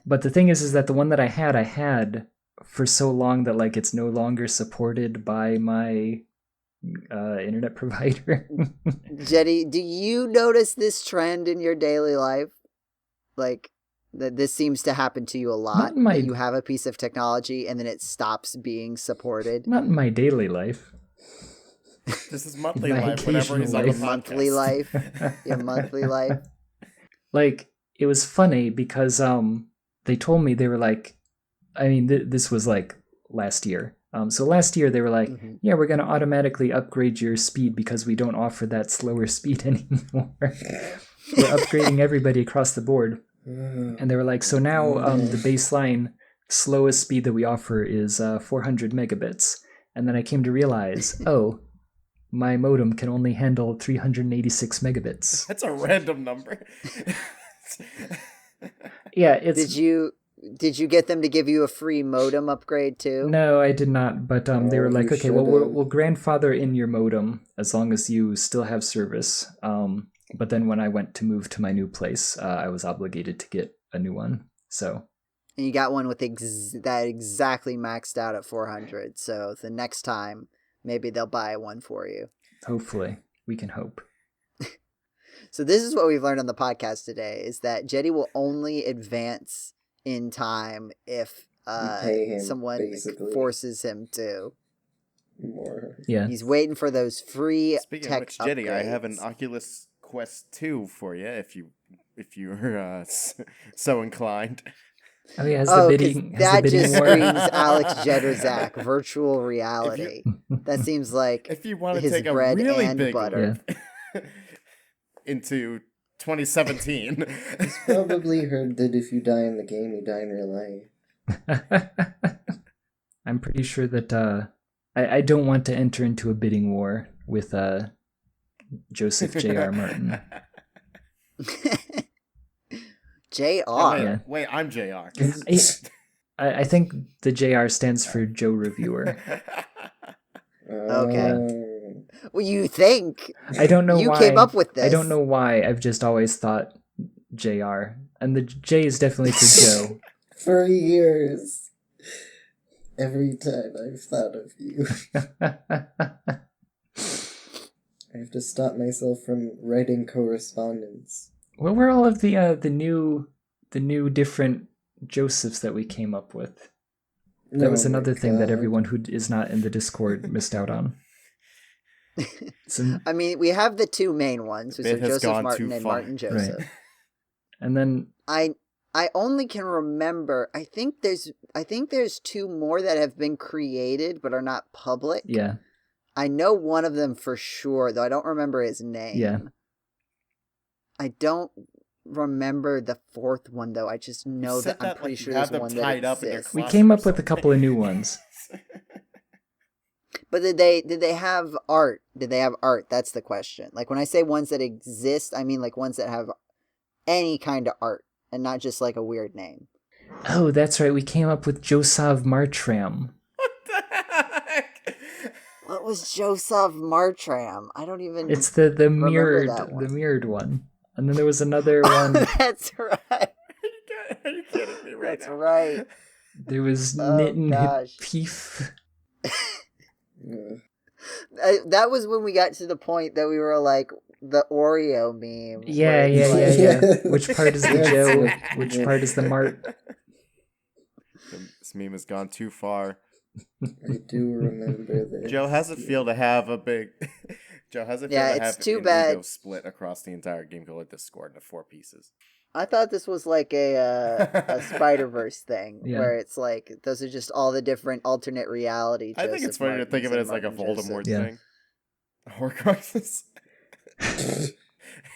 But the thing is that the one that I had for so long that like it's no longer supported by my internet provider. Jeddy, do you notice this trend in your daily life? Like, that this seems to happen to you a lot. Not in my- that you have a piece of technology and then it stops being supported. Not in my daily life. This is monthly My life. Whenever he's on the occasional podcast. Monthly life. Your monthly life. Like, it was funny because they told me, they were like, I mean, this was like last year. So last year they were like, yeah, we're going to automatically upgrade your speed because we don't offer that slower speed anymore. We're upgrading everybody across the board. And they were like, so now the baseline slowest speed that we offer is 400 megabits. And then I came to realize, oh, my modem can only handle 386 megabits. That's a random number. Yeah, it's... Did you get them to give you a free modem upgrade too? No, I did not. But they were like, you okay, well, should've. we'll grandfather in your modem as long as you still have service. But then when I went to move to my new place, I was obligated to get a new one. So And you got one with that exactly maxed out at 400. So the next time, maybe they'll buy one for you. hopefully, we can hope. So this is what we've learned on the podcast today, is that Jeddy will only advance in time if pay him, someone basically. forces him to. More. Yeah. He's waiting for those free Speaking tech of which, Jeddy, I have an upgrades. Oculus Quest 2 for you if you're so inclined. Oh yeah, has Oh, the 'cause bidding, has that the bidding just war. screams Alex Jedrzak, virtual reality. That seems like If you want to his take a bread really and big butter. leap, into 2017. He's probably heard that if you die in the game, you die in real life. I'm pretty sure that I don't want to enter into a bidding war with Joseph J.R. Martin. JR. Wait, I'm JR. I think the JR stands for Joe Reviewer. Okay. Well, you think? I don't know you why. Came up with this. I don't know why. I've just always thought JR. And the J is definitely for Joe. For years. Every time I've thought of you. I have to stop myself from writing correspondence. What were all of the new different Josephs that we came up with? That was another thing that everyone who is not in the Discord missed out on. I mean, we have the two main ones, which are Joseph Martin and Martin Joseph. Right. And then I only can remember. I think there's two more that have been created but are not public. Yeah. I know one of them for sure, though I don't remember his name. Yeah. I don't remember the fourth one, though. I just know that I'm pretty sure there's one that exists. We came up with a couple of new ones. But did they have art? Did they have art? That's the question. Like, when I say ones that exist, I mean like ones that have any kind of art and not just like a weird name. Oh, that's right. We came up with Joseph Martram. What the heck? What was Joseph Martram? I don't even. It's the mirrored one. And then there was another one. That's right. Are you kidding me right That's now? right. There was Knitten Peef. That was when we got to the point that we were like the Oreo meme. Yeah. Which part is the Joe? Which part is the Mart? This meme has gone too far. I do remember this. Joe, how's it feel to have a big... Joe, how's it feel to have too an bad. ego split across the entire GameCola Discord into 4 pieces? I thought this was like a Spider-Verse thing, Yeah. where it's like, those are just all the different alternate reality. I think it's funny to think of it as like a Voldemort thing. Horcruxes.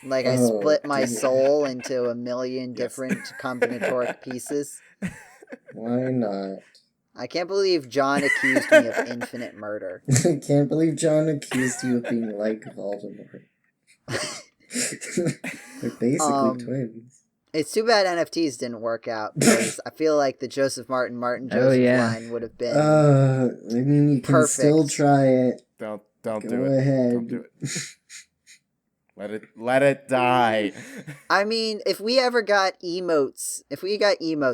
Like, I split my soul into a million different combinatoric pieces. Why not? I can't believe John accused me of infinite murder. I can't believe John accused you of being like Voldemort. They're basically twins. It's too bad NFTs didn't work out, because I feel like the Joseph Martin Joseph line would have been I mean, you can perfect. still try it. Don't Go do it. ahead. Don't do it. Let it die. I mean, if we got emotes,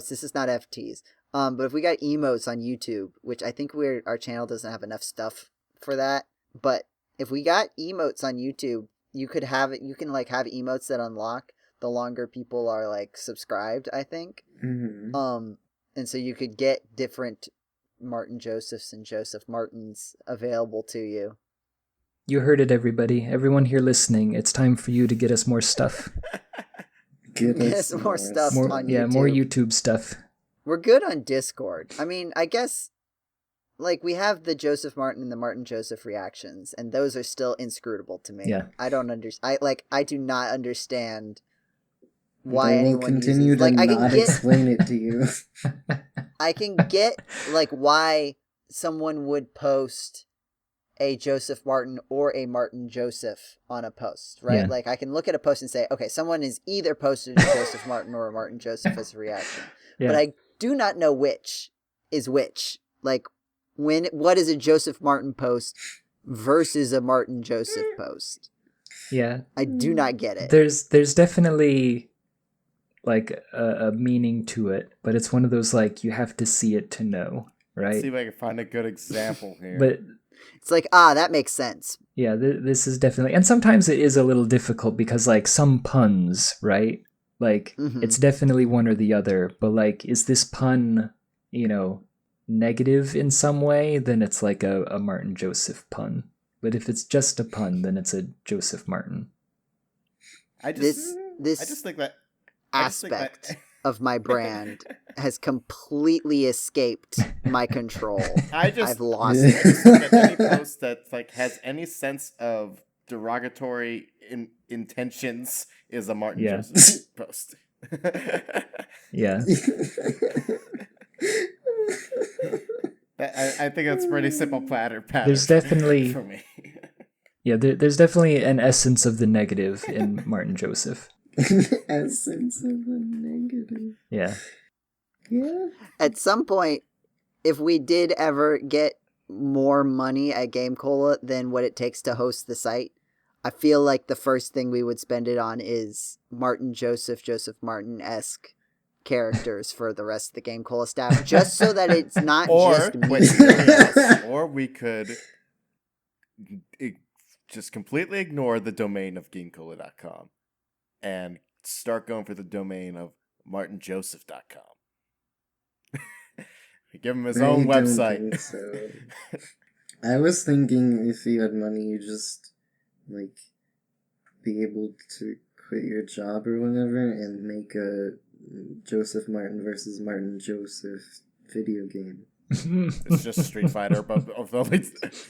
this is not FTs, but if we got emotes on YouTube, which I think our channel doesn't have enough stuff for that, but if we got emotes on YouTube, you can have emotes that unlock the longer people are like subscribed, I think. Mm-hmm. And so you could get different Martin Josephs and Joseph Martins available to you. You heard it, everybody. Everyone here listening, it's time for you to get us more stuff. Get us more stuff on YouTube. Yeah, more YouTube stuff. We're good on Discord. I mean, I guess, like, we have the Joseph Martin and the Martin Joseph reactions, and those are still inscrutable to me. Yeah. I don't understand. I do not understand why I will anyone continue uses, to not explain it to you. I can get, like, why someone would post a Joseph Martin or a Martin Joseph on a post, right? Yeah. Like, I can look at a post and say, okay, someone is either posted a Joseph Martin or a Martin Joseph as a reaction. Yeah. But I do not know which is which. Like, what is a Joseph Martin post versus a Martin Joseph post? Yeah. I do not get it. There's definitely like a meaning to it, but it's one of those like you have to see it to know, right? See if I can find a good example here. But it's like, that makes sense. yeah, this is definitely, and sometimes it is a little difficult because like some puns, right? Like it's definitely one or the other, but like, is this pun, negative in some way? Then it's like a Martin Joseph pun. But if it's just a pun, then it's a Joseph Martin. I just think that aspect of my brand has completely escaped my control. I've lost it. I just think that any post that like has any sense of derogatory intentions is a Martin Yeah. Joseph post. Yeah. I think that's pretty simple pattern There's definitely for me. there's definitely an essence of the negative in Martin Joseph. Essence of the negative. Yeah. Yeah. At some point, if we did ever get more money at GameCola than what it takes to host the site, I feel like the first thing we would spend it on is Martin Joseph Martin-esque characters for the rest of the GameCola staff, just so that it's not just me. Or we could just completely ignore the domain of GameCola.com and start going for the domain of MartinJoseph.com. Give him his own website. Don't think so. I was thinking if you had money, you just like be able to quit your job or whatever and make a Joseph Martin versus Martin Joseph video game. It's just Street Fighter, but of only.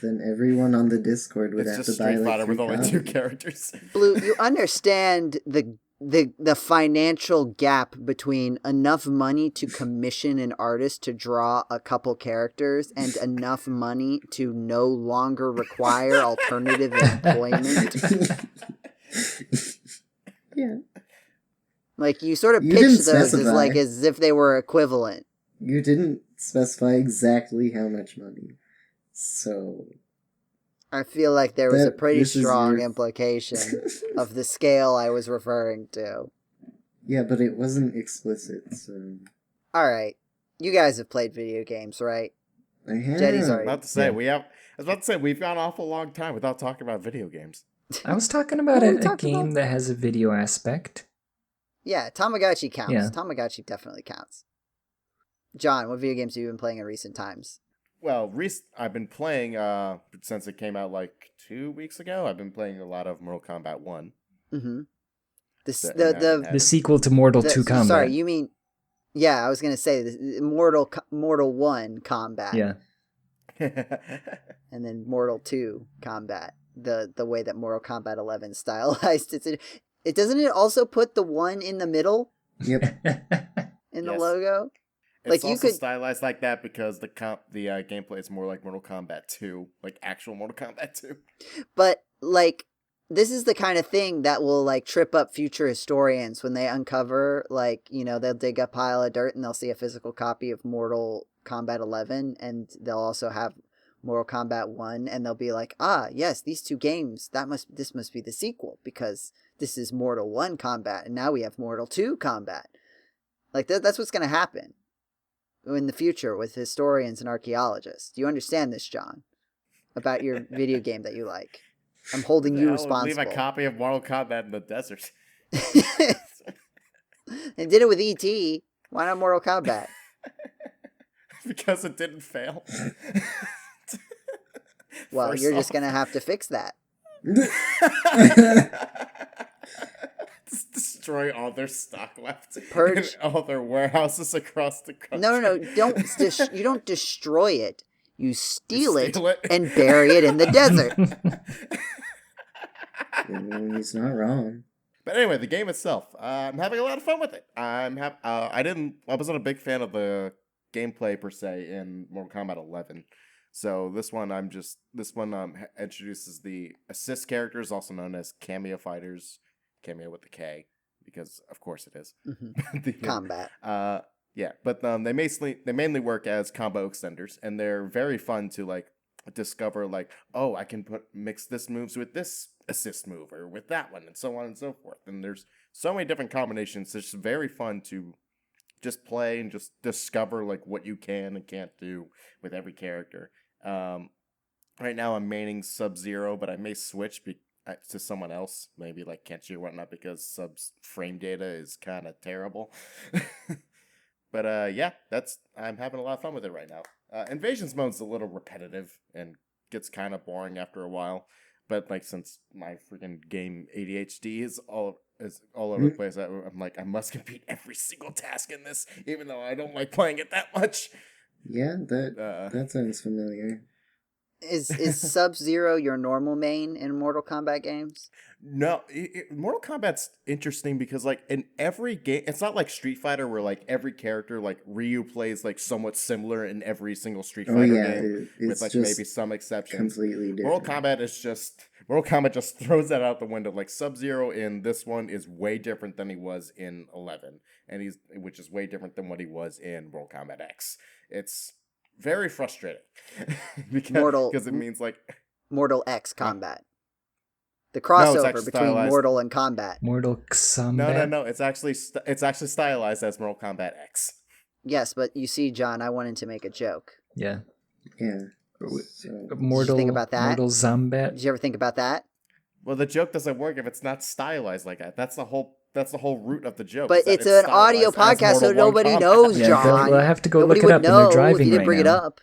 Then everyone on the Discord would have to buy Street Fighter like with 3 only 2 copies. characters. Blue, you understand the financial gap between enough money to commission an artist to draw a couple characters and enough money to no longer require alternative employment. Yeah. Like, you sort of You pitch didn't those specify. as if they were equivalent. You didn't specify exactly how much money. So I feel like there was a pretty this is strong your- implication of the scale I was referring to. Yeah, but it wasn't explicit, so Alright, you guys have played video games, right? I have. Jeddy's I already- was about to say Yeah. we've gone an awful long time without talking about video games. I was talking about What are we a talking game about? that has a video aspect. Yeah, Tamagotchi counts. Yeah. Tamagotchi definitely counts. John, what video games have you been playing in recent times? Well, I've been playing since it came out like 2 weeks ago. I've been playing a lot of Mortal Kombat 1. Mm-hmm. The- The sequel to Mortal 2 Combat. Sorry, you mean... Yeah, I was going to say the Mortal 1 Combat. Yeah. And then Mortal 2 Combat. The way that Mortal Kombat 11 stylized it doesn't it also put the 1 in the middle Yep. in the Yes. logo? It's Like, you also could- stylized like that because the gameplay is more like Mortal Kombat 2, like actual Mortal Kombat 2. But, like, this is the kind of thing that will, like, trip up future historians when they uncover, like, you know, they'll dig a pile of dirt and they'll see a physical copy of Mortal Kombat 11, and they'll also have Mortal Kombat 1, and they'll be like, yes, these 2 games, this must be the sequel, because this is Mortal 1 Combat, and now we have Mortal 2 Combat. Like, that's what's going to happen in the future with historians and archaeologists. Do you understand this, John? About your video game that you like? I'm holding you responsible. Leave a copy of Mortal Kombat in the desert. And did it with E.T. Why not Mortal Kombat? Because it didn't fail. Well, First you're just off. going to have to fix that. Just destroy all their stock left. Purge- in all their warehouses across the country. No. You don't destroy it. You steal it steal it. and bury it in the desert. He's not wrong. But anyway, the game itself, I'm having a lot of fun with it. I wasn't a big fan of the gameplay per se in Mortal Kombat 11. So this one introduces the assist characters, also known as cameo fighters, cameo with the K, because of course it is. Mhm. Combat. Yeah, but they mainly work as combo extenders, and they're very fun to like discover. Like, oh, I can mix this moves with this assist move, or with that one, and so on and so forth. And there's so many different combinations. It's very fun to just play and just discover like what you can and can't do with every character. Right now I'm maining Sub-Zero, but I may switch to someone else, maybe like Kenshi or whatnot, because Sub's frame data is kind of terrible. But yeah, I'm having a lot of fun with it right now. Invasions mode's a little repetitive and gets kind of boring after a while. But like, since my freaking game ADHD is all over the place, I'm like, I must complete every single task in this, even though I don't like playing it that much. Yeah, that sounds familiar. Is Sub-Zero your normal main in Mortal Kombat games? No, Mortal Kombat's interesting because like in every game, it's not like Street Fighter where like every character like Ryu plays like somewhat similar in every single Street Fighter game with like maybe some exceptions. Completely different. Mortal Kombat just throws that out the window. Like Sub-Zero in this one is way different than he was in 11, and which is way different than what he was in Mortal Kombat X. It's very frustrating because it means like Mortal X Combat. The crossover between stylized. Mortal and Kombat. Mortal Kombat. No. It's actually stylized as Mortal Kombat X. Yes, but you see, John, I wanted to make a joke. Yeah. Yeah. Mortal. Did you think about that? Mortal Kombat. Did you ever think about that? Well, the joke doesn't work if it's not stylized like that. That's the whole root of the joke. But it's an audio podcast, so nobody knows, Yeah, John. they'll have to go Nobody look it up would when they're know driving if you didn't right bring now. it up.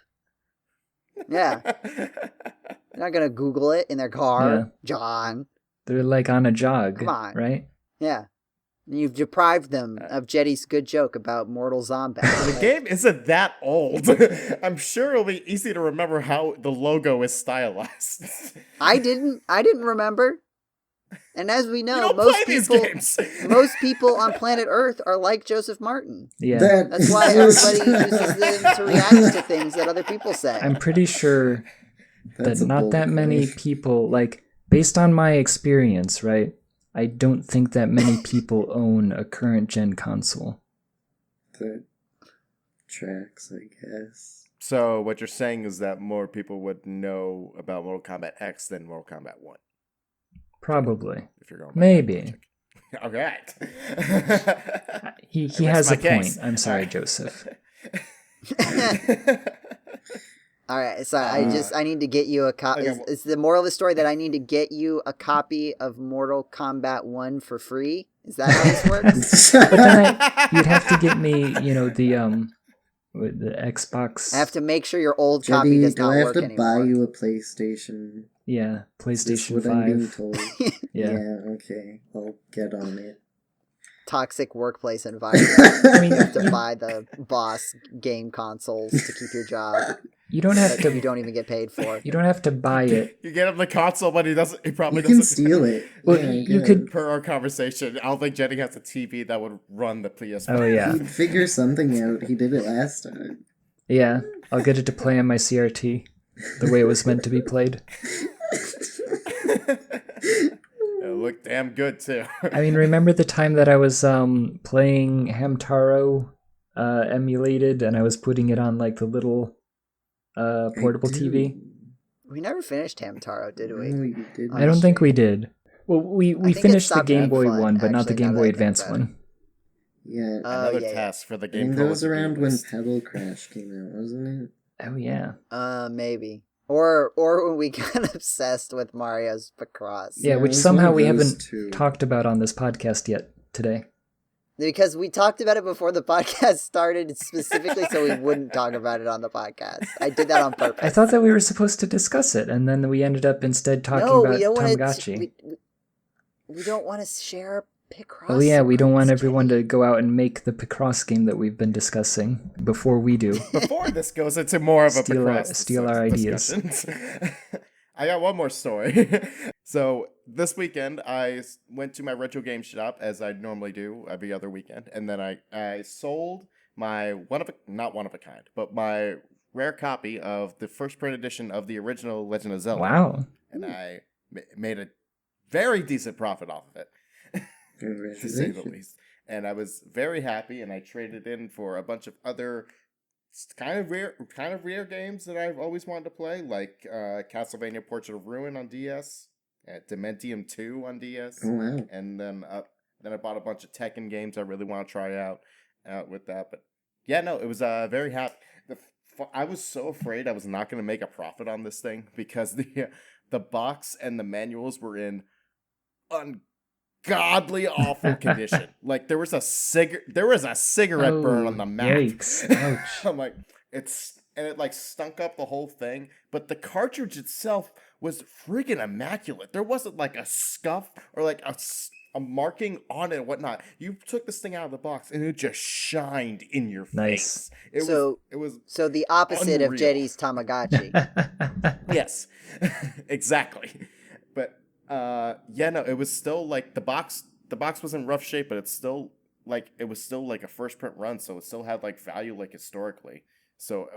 Yeah. They're not going to Google it in their car, Yeah. John. They're like on a jog, Come on. right? Yeah. You've deprived them of Jeddy's good joke about Mortal Kombat. The game isn't that old. I'm sure it'll be easy to remember how the logo is stylized. I didn't remember. And as we know, You don't play these games. most people on planet Earth are like Joseph Martin. Yeah. That's why everybody uses them to react to things that other people say. I'm pretty sure That's that a not bold that many claim. people, like, based on my experience, right? I don't think that many people own a current gen console. That tracks, I guess. So what you're saying is that more people would know about Mortal Kombat X than Mortal Kombat 1. Probably. If you're going by Maybe. that logic. All right. He Rest has a my case. point. I'm sorry, Joseph. All right, so I need to get you a copy. Okay, Is the moral of the story that I need to get you a copy of Mortal Kombat 1 for free? Is that how this works? But then you'd have to get me, the Xbox. I have to make sure your old copy Jeddy, does do not I have work to anymore. buy you a PlayStation? Yeah, Is this PlayStation what I'm being 5. told? Yeah. Okay. I'll get on it. Toxic workplace environment. I mean, You have to buy the boss game consoles to keep your job You don't have that to. you don't even get paid for. You don't have to buy it. You get him the console, but he probably You can doesn't. steal it. Well, Yeah, you good. could. Per our conversation, I don't think Jenny has a TV that would run the PS5. Oh yeah, He'd figure something out. He did it last time. yeah. I'll get it to play on my CRT, the way it was meant to be played. It looked damn good too. I mean, remember the time that I was playing Hamtaro emulated, and I was putting it on like the little portable TV. We never finished Hamtaro, did we? No, you didn't. I don't think we did. Well, we think it finished the stopped Game being Boy fun, one, but not the actually, now Game that Boy I think Advance about it. one. Yeah. Another yeah. task for the I game. think that was around when Pedal Crash came out, wasn't it? Oh yeah. Maybe. Or when we got obsessed with Mario's Picross. Yeah, Yeah, which it was somehow one of we those haven't two. talked about on this podcast yet today. Because we talked about it before the podcast started specifically so we wouldn't talk about it on the podcast. I did that on purpose. I thought that we were supposed to discuss it, and then we ended up instead talking no, about we don't Tamagotchi. we don't want to share Picross. Oh yeah, we don't want secrets, everyone Jenny. to go out and make the Picross game that we've been discussing before we do. Before this goes into more of a Steal our ideas. discussions. I got one more story. So this weekend, I went to my retro game shop as I normally do every other weekend, and then I sold my not one of a kind, but my rare copy of the first print edition of the original Legend of Zelda. Wow. And I made a very decent profit off of it, to say the least. And I was very happy, and I traded in for a bunch of other kind of rare games that I've always wanted to play, like Castlevania Portrait of Ruin on DS, Dementium 2 on DS, Oh, wow. and then I bought a bunch of Tekken games I really want to try out with that. But yeah, no, it was very happy. I was so afraid I was not going to make a profit on this thing because the box and the manuals were in ungodly awful condition. Like there was a cigarette burn on the map. Yikes. Ouch. I'm like, it like stunk up the whole thing, but the cartridge itself was freaking immaculate. There wasn't like a scuff or like a marking on it and whatnot. You took this thing out of the box and it just shined in your Nice. face. It was So the opposite of unreal. Jeddy's Tamagotchi. Yes, exactly. But yeah, no, it was still like the box. The box was in rough shape, but it's still like it was still like a first print run, so it still had like value like historically. So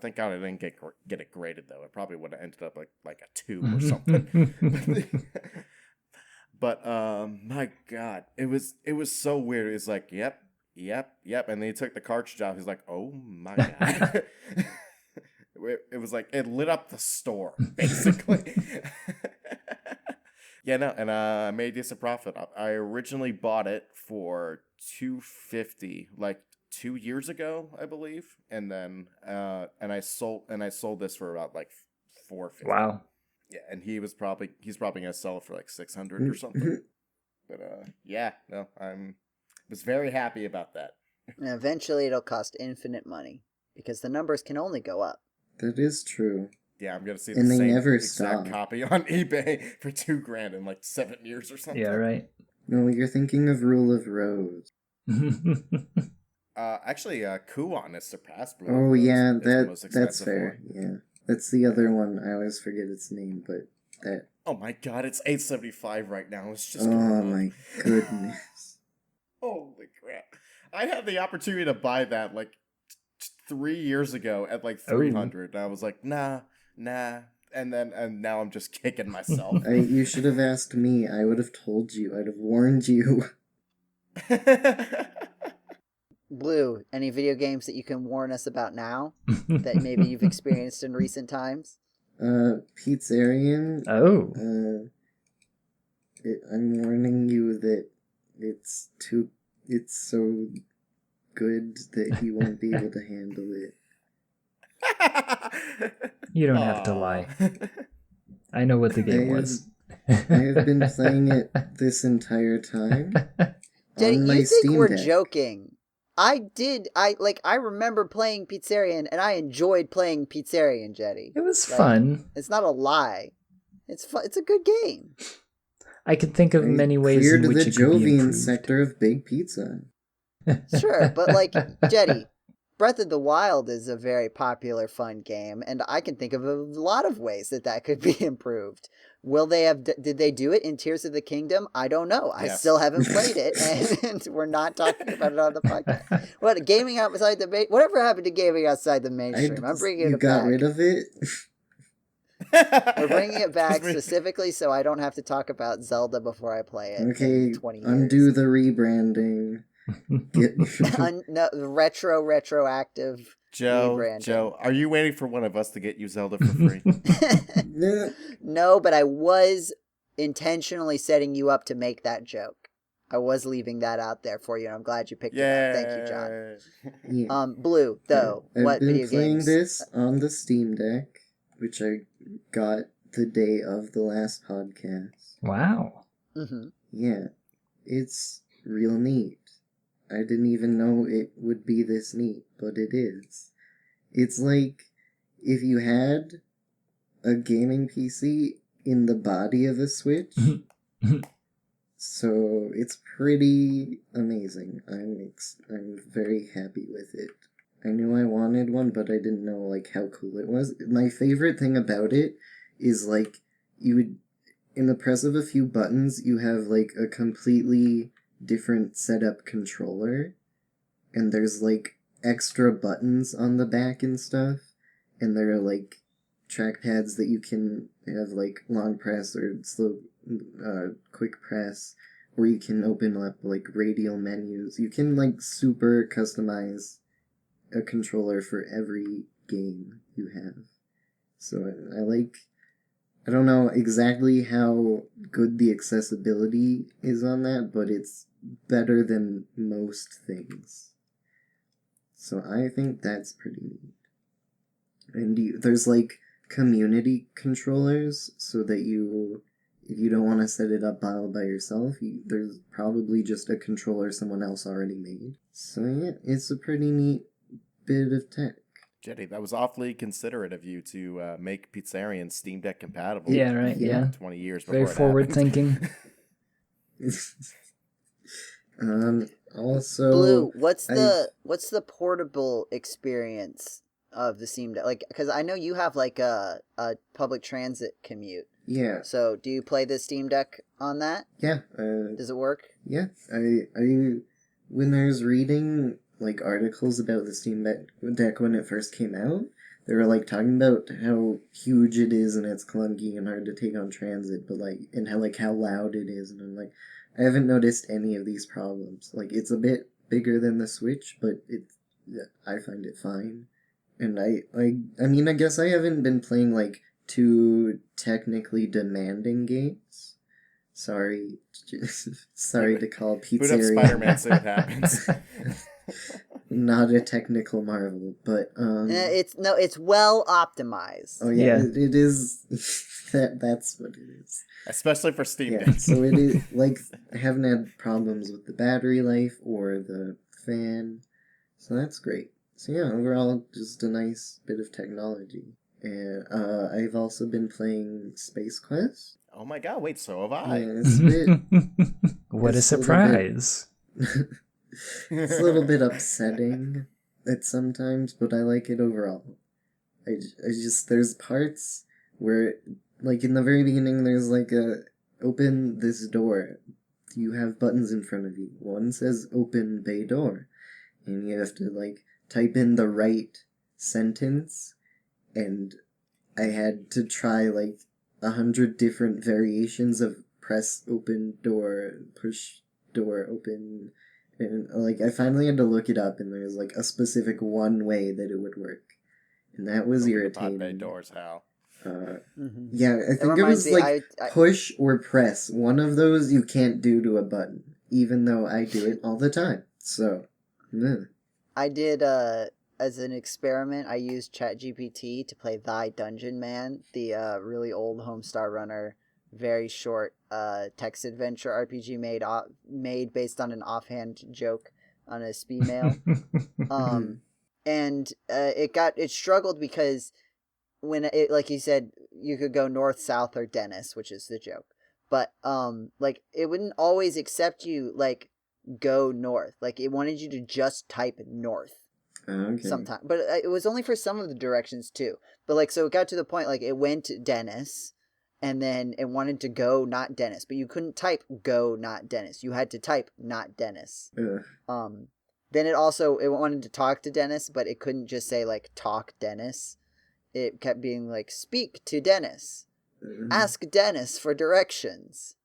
thank God I didn't get it graded though. It probably would have ended up like a 2 or something. But my God, it was so weird. It's like yep, and then he took the cartridge out. He's like, oh my God. It was like it lit up the store basically. Yeah, no, and I made a decent profit. I originally bought it for $250, like 2 years ago, I believe, and then and I sold this for about like $450. Wow. Yeah, and he's probably gonna sell it for like $600 or something. But yeah, no, was very happy about that. And eventually it'll cost infinite money because the numbers can only go up. That is true. Yeah, I'm gonna see And the they same never exact stop. copy on eBay for $2,000 in like 7 years or something. Yeah, right. No, you're thinking of Rule of Rose. Actually, Kuon has surpassed Blue. Oh Rose yeah, as the most that's expensive fair. one. Yeah, that's the other one. I always forget its name, but that. Oh my God, it's $875 right now. It's just Oh going up. my goodness. Holy crap! I had the opportunity to buy that like 3 years ago at like $300. And I was like, nah. And now I'm just kicking myself. You should have asked me. I would have told you. I'd have warned you. Blue, any video games that you can warn us about now that maybe you've experienced in recent times? Pizzerian. Oh. I'm warning you that it's so good that you won't be able to handle it. You don't have to lie. I know what the game was. I have been playing it this entire time. Jeddy, on my you think Steam we're Deck. joking? I remember playing Pizzerian and I enjoyed playing Pizzerian, Jeddy. It was Like, fun. It's not a lie. It's fun. It's a good game. I can think of many ways in which the it could be Jovian improved. sector of Big Pizza. Sure, but like, Jeddy, Breath of the Wild is a very popular, fun game, and I can think of a lot of ways that could be improved. Did they do it in Tears of the Kingdom? I don't know. I Yes. still haven't played it, and we're not talking about it on the podcast. What, gaming outside whatever happened to gaming outside the mainstream? I'm bringing it got back. rid of it? We're bringing it back specifically so I don't have to talk about Zelda before I play it Okay, in 20 years. undo the rebranding. No, retroactive rebranding. Joe, are you waiting for one of us to get you Zelda for free? No, but I was intentionally setting you up to make that joke. I was leaving that out there for you, and I'm glad you picked it up. Thank you, John. Yeah. Blue, though, I've what been video playing games? this on the Steam Deck, which I got the day of the last podcast. Wow. Mm-hmm. Yeah, it's real neat. I didn't even know it would be this neat, but it is. It's like if you had a gaming PC in the body of a Switch. So it's pretty amazing. I'm very happy with it. I knew I wanted one, but I didn't know like how cool it was. My favorite thing about it is like you would, in the press of a few buttons, you have like a completely different setup controller, and there's like extra buttons on the back and stuff, and there are like trackpads that you can have like long press or slow quick press, or you can open up like radial menus. You can like super customize a controller for every game you have. So I don't know exactly how good the accessibility is on that, but it's better than most things. So I think that's pretty neat. And there's like community controllers, so that if you don't want to set it up all by yourself, there's probably just a controller someone else already made. So yeah, it's a pretty neat bit of tech. Jeddy, that was awfully considerate of you to make Pizzerian Steam Deck compatible. Yeah, right, yeah. 20 years before Very it forward happened. thinking. Also, Blue, what's the portable experience of the Steam Deck? Like, because I know you have like a public transit commute. Yeah. So, do you play the Steam Deck on that? Yeah. Does it work? Yeah. When I was reading like articles about the Steam Deck when it first came out, they were like talking about how huge it is and it's clunky and hard to take on transit, but like and how loud it is, and I'm like, I haven't noticed any of these problems. Like it's a bit bigger than the Switch, but I find it fine. And I mean I guess I haven't been playing like too technically demanding games. Sorry to call Boot up Pizzeria. Spider-Man, see what happens. Not a technical marvel, but it's well optimized. Oh yeah, Yeah. it is. That's what it is. Especially for Steam Yeah, Deck. so it is like I haven't had problems with the battery life or the fan, so that's great. So yeah, overall, just a nice bit of technology. And I've also been playing Space Quest. Oh my god, wait, so have I. Yeah, it's a bit. What a it's a little surprise. It's a little bit upsetting at sometimes, but I like it overall. I just there's parts where, like in the very beginning, there's like open this door. You have buttons in front of you. One says open bay door, and you have to like type in the right sentence, and I had to try like 100 different variations of press open door, push door open. And like I finally had to look it up, and there's like a specific one way that it would work, and that was irritating. Bay doors, Hal. Yeah, I think it was like push or press. One of those you can't do to a button, even though I do it all the time. So, I did as an experiment. I used ChatGPT to play Thy Dungeon Man, the really old Homestar Runner, very short text adventure RPG made based on an offhand joke on a speed mail. And it struggled because when it, like you said, you could go north, south, or Dennis, which is the joke. But like it wouldn't always accept you like go north. Like it wanted you to just type north. Okay. Sometimes, but it was only for some of the directions too. But like, so it got to the point like it went to Dennis, and then it wanted to go not Dennis, but you couldn't type go not Dennis. You had to type not Dennis. Then it wanted to talk to Dennis, but it couldn't just say like talk Dennis. It kept being like speak to Dennis, ask Dennis for directions,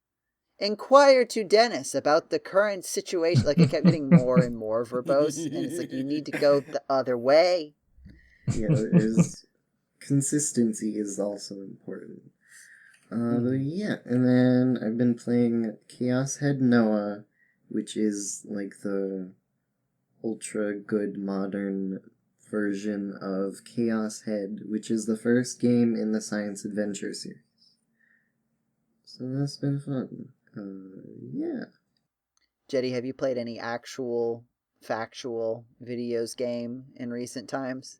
inquire to Dennis about the current situation. Like it kept getting more and more verbose, and it's like you need to go the other way. Yeah, consistency is also important. But yeah, and then I've been playing Chaos Head Noah, which is like the ultra good modern version of Chaos Head, which is the first game in the Science Adventure series. So that's been fun. Yeah. Jeddy, have you played any actual factual videos game in recent times?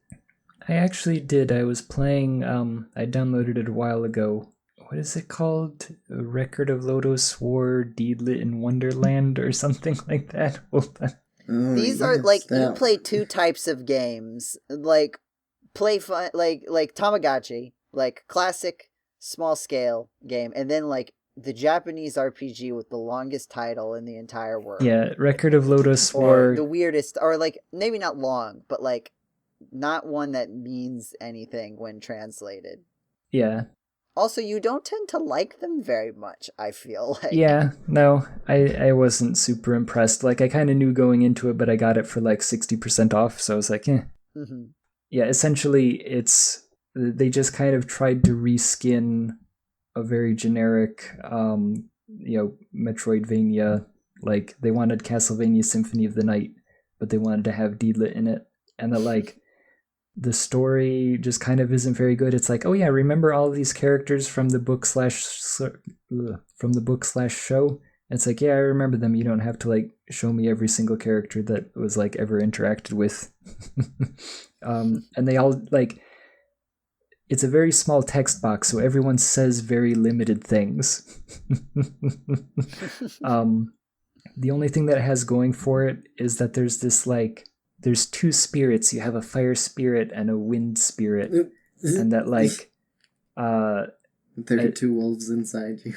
I actually did. I was playing, I downloaded it a while ago. What is it called? A Record of Lodos War, Deedlit in Wonderland, or something like that? Hold on. Oh, These are like you play two types of games. Like play fun, like Tamagotchi, like classic small scale game, and then like the Japanese RPG with the longest title in the entire world. Yeah, Record of Lodos Or War. the weirdest, or like maybe not long, but like not one that means anything when translated. Yeah. Also, you don't tend to like them very much, I feel like. Yeah, no, I wasn't super impressed. Like, I kind of knew going into it, but I got it for like 60% off, so I was like, eh. Mm-hmm. Yeah, essentially, they just kind of tried to reskin a very generic, Metroidvania. Like, they wanted Castlevania Symphony of the Night, but they wanted to have Deedlit in it. And that, like, the story just kind of isn't very good. It's like, oh yeah, remember all of these characters from the book / show? And it's like, yeah, I remember them. You don't have to like show me every single character that was like ever interacted with. And they all like, it's a very small text box, so everyone says very limited things. The only thing that it has going for it is that there's this like there's two spirits. You have a fire spirit and a wind spirit, and that like there are two wolves inside you.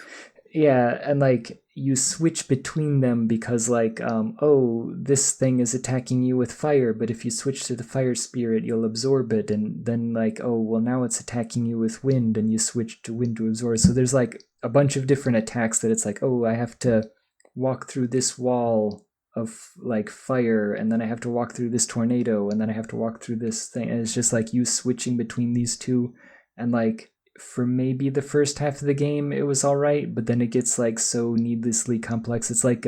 Yeah, and like you switch between them because like oh, this thing is attacking you with fire, but if you switch to the fire spirit you'll absorb it, and then like oh well now it's attacking you with wind and you switch to wind to absorb. So there's like a bunch of different attacks that it's like oh I have to walk through this wall of like fire, and then I have to walk through this tornado, and then I have to walk through this thing, and it's just like you switching between these two. And like for maybe the first half of the game it was all right, but then it gets like so needlessly complex. It's like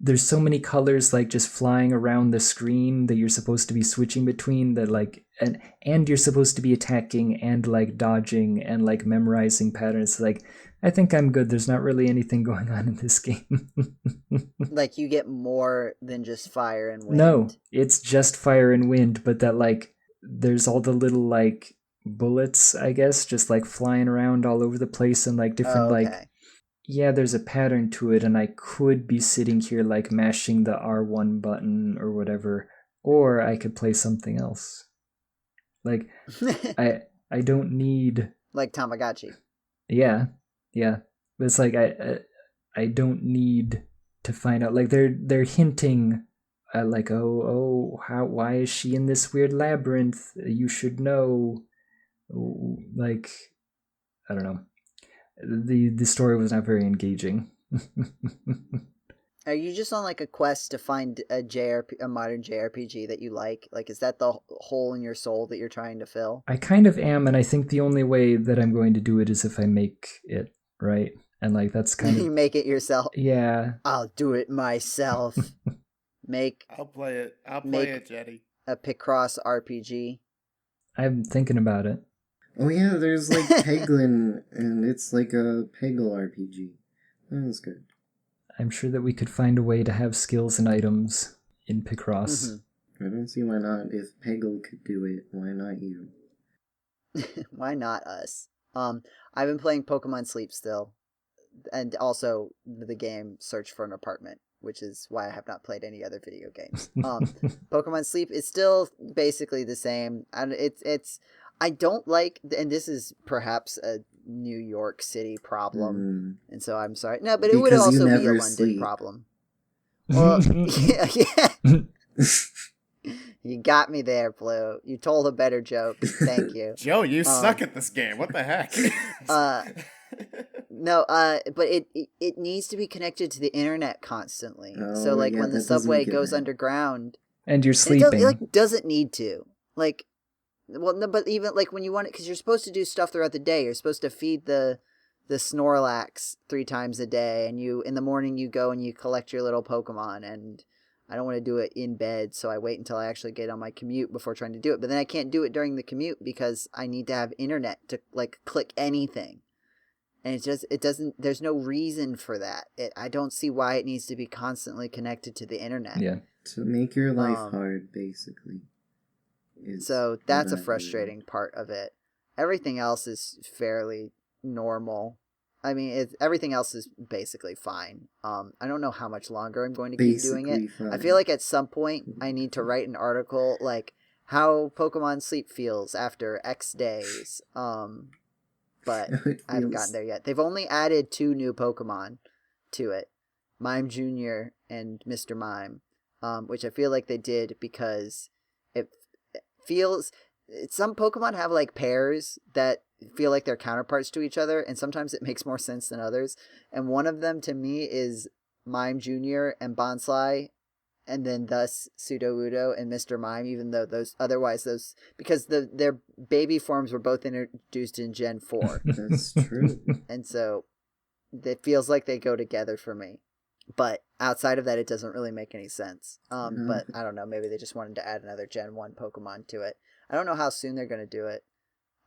there's so many colors like just flying around the screen that you're supposed to be switching between, that like and you're supposed to be attacking and like dodging and like memorizing patterns. Like I think I'm good. There's not really anything going on in this game. Like you get more than just fire and wind. No, it's just fire and wind, but that like there's all the little like bullets, I guess, just like flying around all over the place, and like different like yeah, there's a pattern to it, and I could be sitting here like mashing the R1 button or whatever, or I could play something else. Like I don't need like Tamagotchi. Yeah. But it's like I don't need to find out. Like they're hinting at like why is she in this weird labyrinth? You should know. Like I don't know. The story was not very engaging. Are you just on like a quest to find a modern JRPG that you like? Like, is that the hole in your soul that you're trying to fill? I kind of am, and I think the only way that I'm going to do it is if I make it, right? And like that's kind of you make it yourself. Yeah. I'll do it myself. I'll play it. I'll play it, Jeddy. A Picross RPG. I'm thinking about it. Oh yeah, there's like Peglin, and it's like a Peggle RPG. That's good. I'm sure that we could find a way to have skills and items in Picross. Mm-hmm. I don't see why not. If Peggle could do it, why not you? Why not us? I've been playing Pokemon Sleep still, and also the game Search for an Apartment, which is why I have not played any other video games. Pokemon Sleep is still basically the same, and it's I don't like, and this is perhaps a New York City problem, and so I'm sorry. No, but it would also be a London problem. Well, yeah. You got me there, Blue. You told a better joke. Thank you. Joe, you suck at this game. What the heck? No, but it nees to be connected to the internet constantly. So like when the subway goes underground, and you're sleeping, it like doesn't need to. Like, well, no, but even like when you want it, because you're supposed to do stuff throughout the day. You're supposed to feed the Snorlax 3 times a day, and you in the morning you go and you collect your little Pokemon. And I don't want to do it in bed, so I wait until I actually get on my commute before trying to do it. But then I can't do it during the commute because I need to have internet to like click anything. And it doesn't, there's no reason for that. I don't see why it needs to be constantly connected to the internet. Yeah. To make your life hard, basically. So that's a frustrating part of it. Everything else is fairly normal. I mean, everything else is basically fine. I don't know how much longer I'm going to keep doing it. Fine. I feel like at some point I need to write an article like how Pokemon Sleep feels after X days. But I haven't gotten there yet. They've only added 2 new Pokemon to it, Mime Jr. and Mr. Mime, which I feel like they did because it feels... Some Pokemon have like pairs that feel like they're counterparts to each other, and sometimes it makes more sense than others. And one of them to me is Mime Jr. and Bonsly, and then thus Sudowoodo and Mr. Mime, even though because their baby forms were both introduced in Gen 4. That's true. And so it feels like they go together for me. But outside of that, it doesn't really make any sense. But I don't know, maybe they just wanted to add another Gen 1 Pokemon to it. I don't know how soon they're going to do it.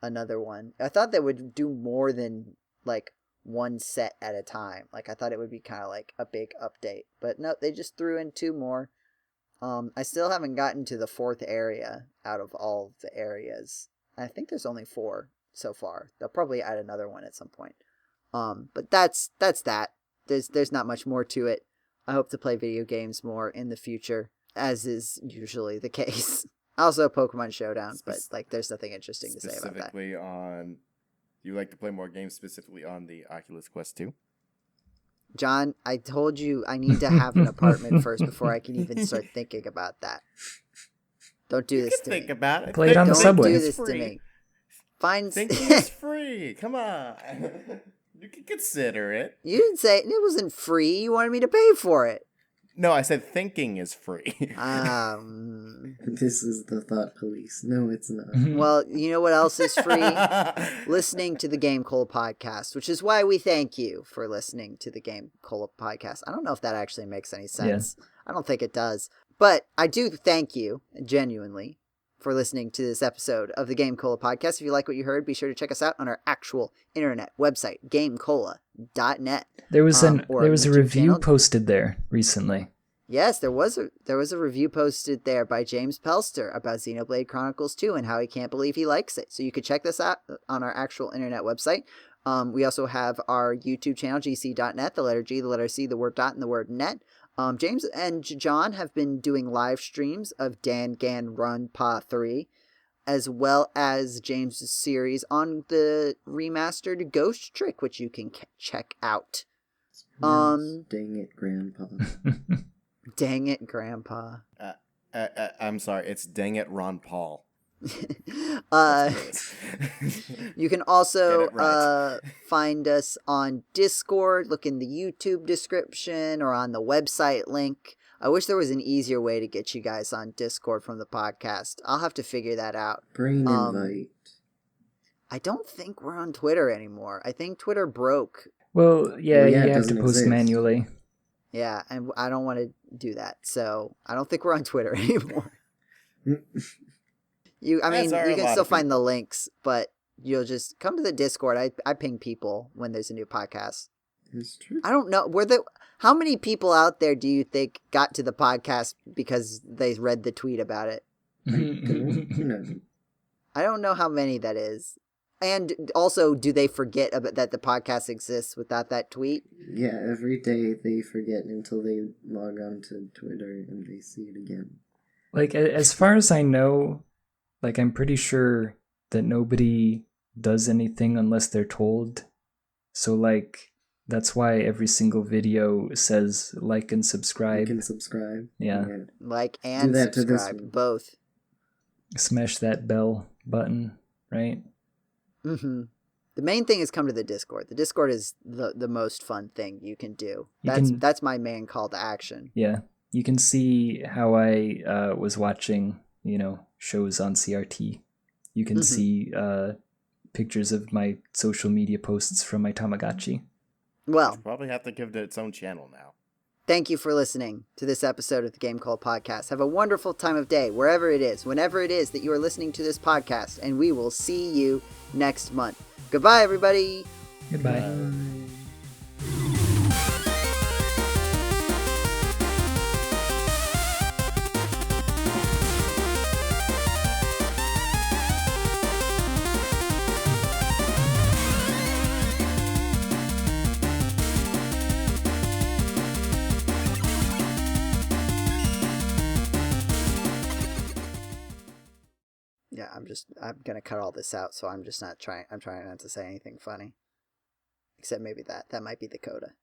Another one. I thought they would do more than like one set at a time. Like I thought it would be kind of like a big update. But no, they just threw in 2 more. I still haven't gotten to the 4th area out of all of the areas. I think there's only 4. so far. They'll probably add another one at some point. But that's that. There's not much more to it. I hope to play video games more in the future, as is usually the case. Also Pokemon Showdown, but like there's nothing interesting to say about that. Specifically on, you like to play more games specifically on the Oculus Quest 2? John, I told you I need to have an apartment first before I can even start thinking about that. Don't do this to me. Think about it. Play it on the subway. Don't do this to me. Thinking is free. Come on. You can consider it. You didn't say it wasn't free. You wanted me to pay for it. No, I said thinking is free. This is the thought police. No, it's not. Well, you know what else is free? Listening to the GameCola podcast, which is why we thank you for listening to the GameCola podcast. I don't know if that actually makes any sense. Yeah. I don't think it does. But I do thank you, genuinely, for listening to this episode of the GameCola podcast. If you like what you heard, be sure to check us out on our actual internet website, GameCola.net. There was a review posted there recently. Yes, there was a review posted there by James Pelster about Xenoblade Chronicles 2 and how he can't believe he likes it. So you could check this out on our actual internet website. We also have our YouTube channel, GC.net, the letter G, the letter C, the word dot, and the word net. James and John have been doing live streams of Danganronpa 3, as well as James' series on the remastered Ghost Trick, which you can check out. Dang it, Grandpa. Dang it, Grandpa. I'm sorry, it's Dang It, Ron Paul. You can also find us on Discord. Look in the YouTube description or on the website link. I wish there was an easier way to get you guys on Discord from the podcast. I'll have to figure that out. Brain invite. I don't think we're on Twitter anymore. I think Twitter broke. Well, yeah, you have to post manually. Yeah, and I don't want to do that. So I don't think we're on Twitter anymore. You can still find the links, but you'll just come to the Discord. I ping people when there's a new podcast. It's true. I don't know. How many people out there do you think got to the podcast because they read the tweet about it? I don't know how many that is. And also, do they forget that the podcast exists without that tweet? Yeah, every day they forget until they log on to Twitter and they see it again. Like, as far as I know, like, I'm pretty sure that nobody does anything unless they're told. So, like, that's why every single video says like and subscribe. Like and subscribe. Yeah. Like and subscribe, both. Smash that bell button, right? Mm-hmm. The main thing is come to the Discord. The Discord is the most fun thing you can do. That's my main call to action. Yeah. You can see how I was watching, shows on CRT. You can see pictures of my social media posts from my Tamagotchi. Well, you probably have to give it its own channel now. Thank you for listening to this episode of the GameCola podcast. Have a wonderful time of day, wherever it is, whenever it is that you are listening to this podcast, and we will see you next month. Goodbye, everybody. Goodbye. Yeah, I'm gonna cut all this out, so I'm trying not to say anything funny. Except maybe that might be the coda.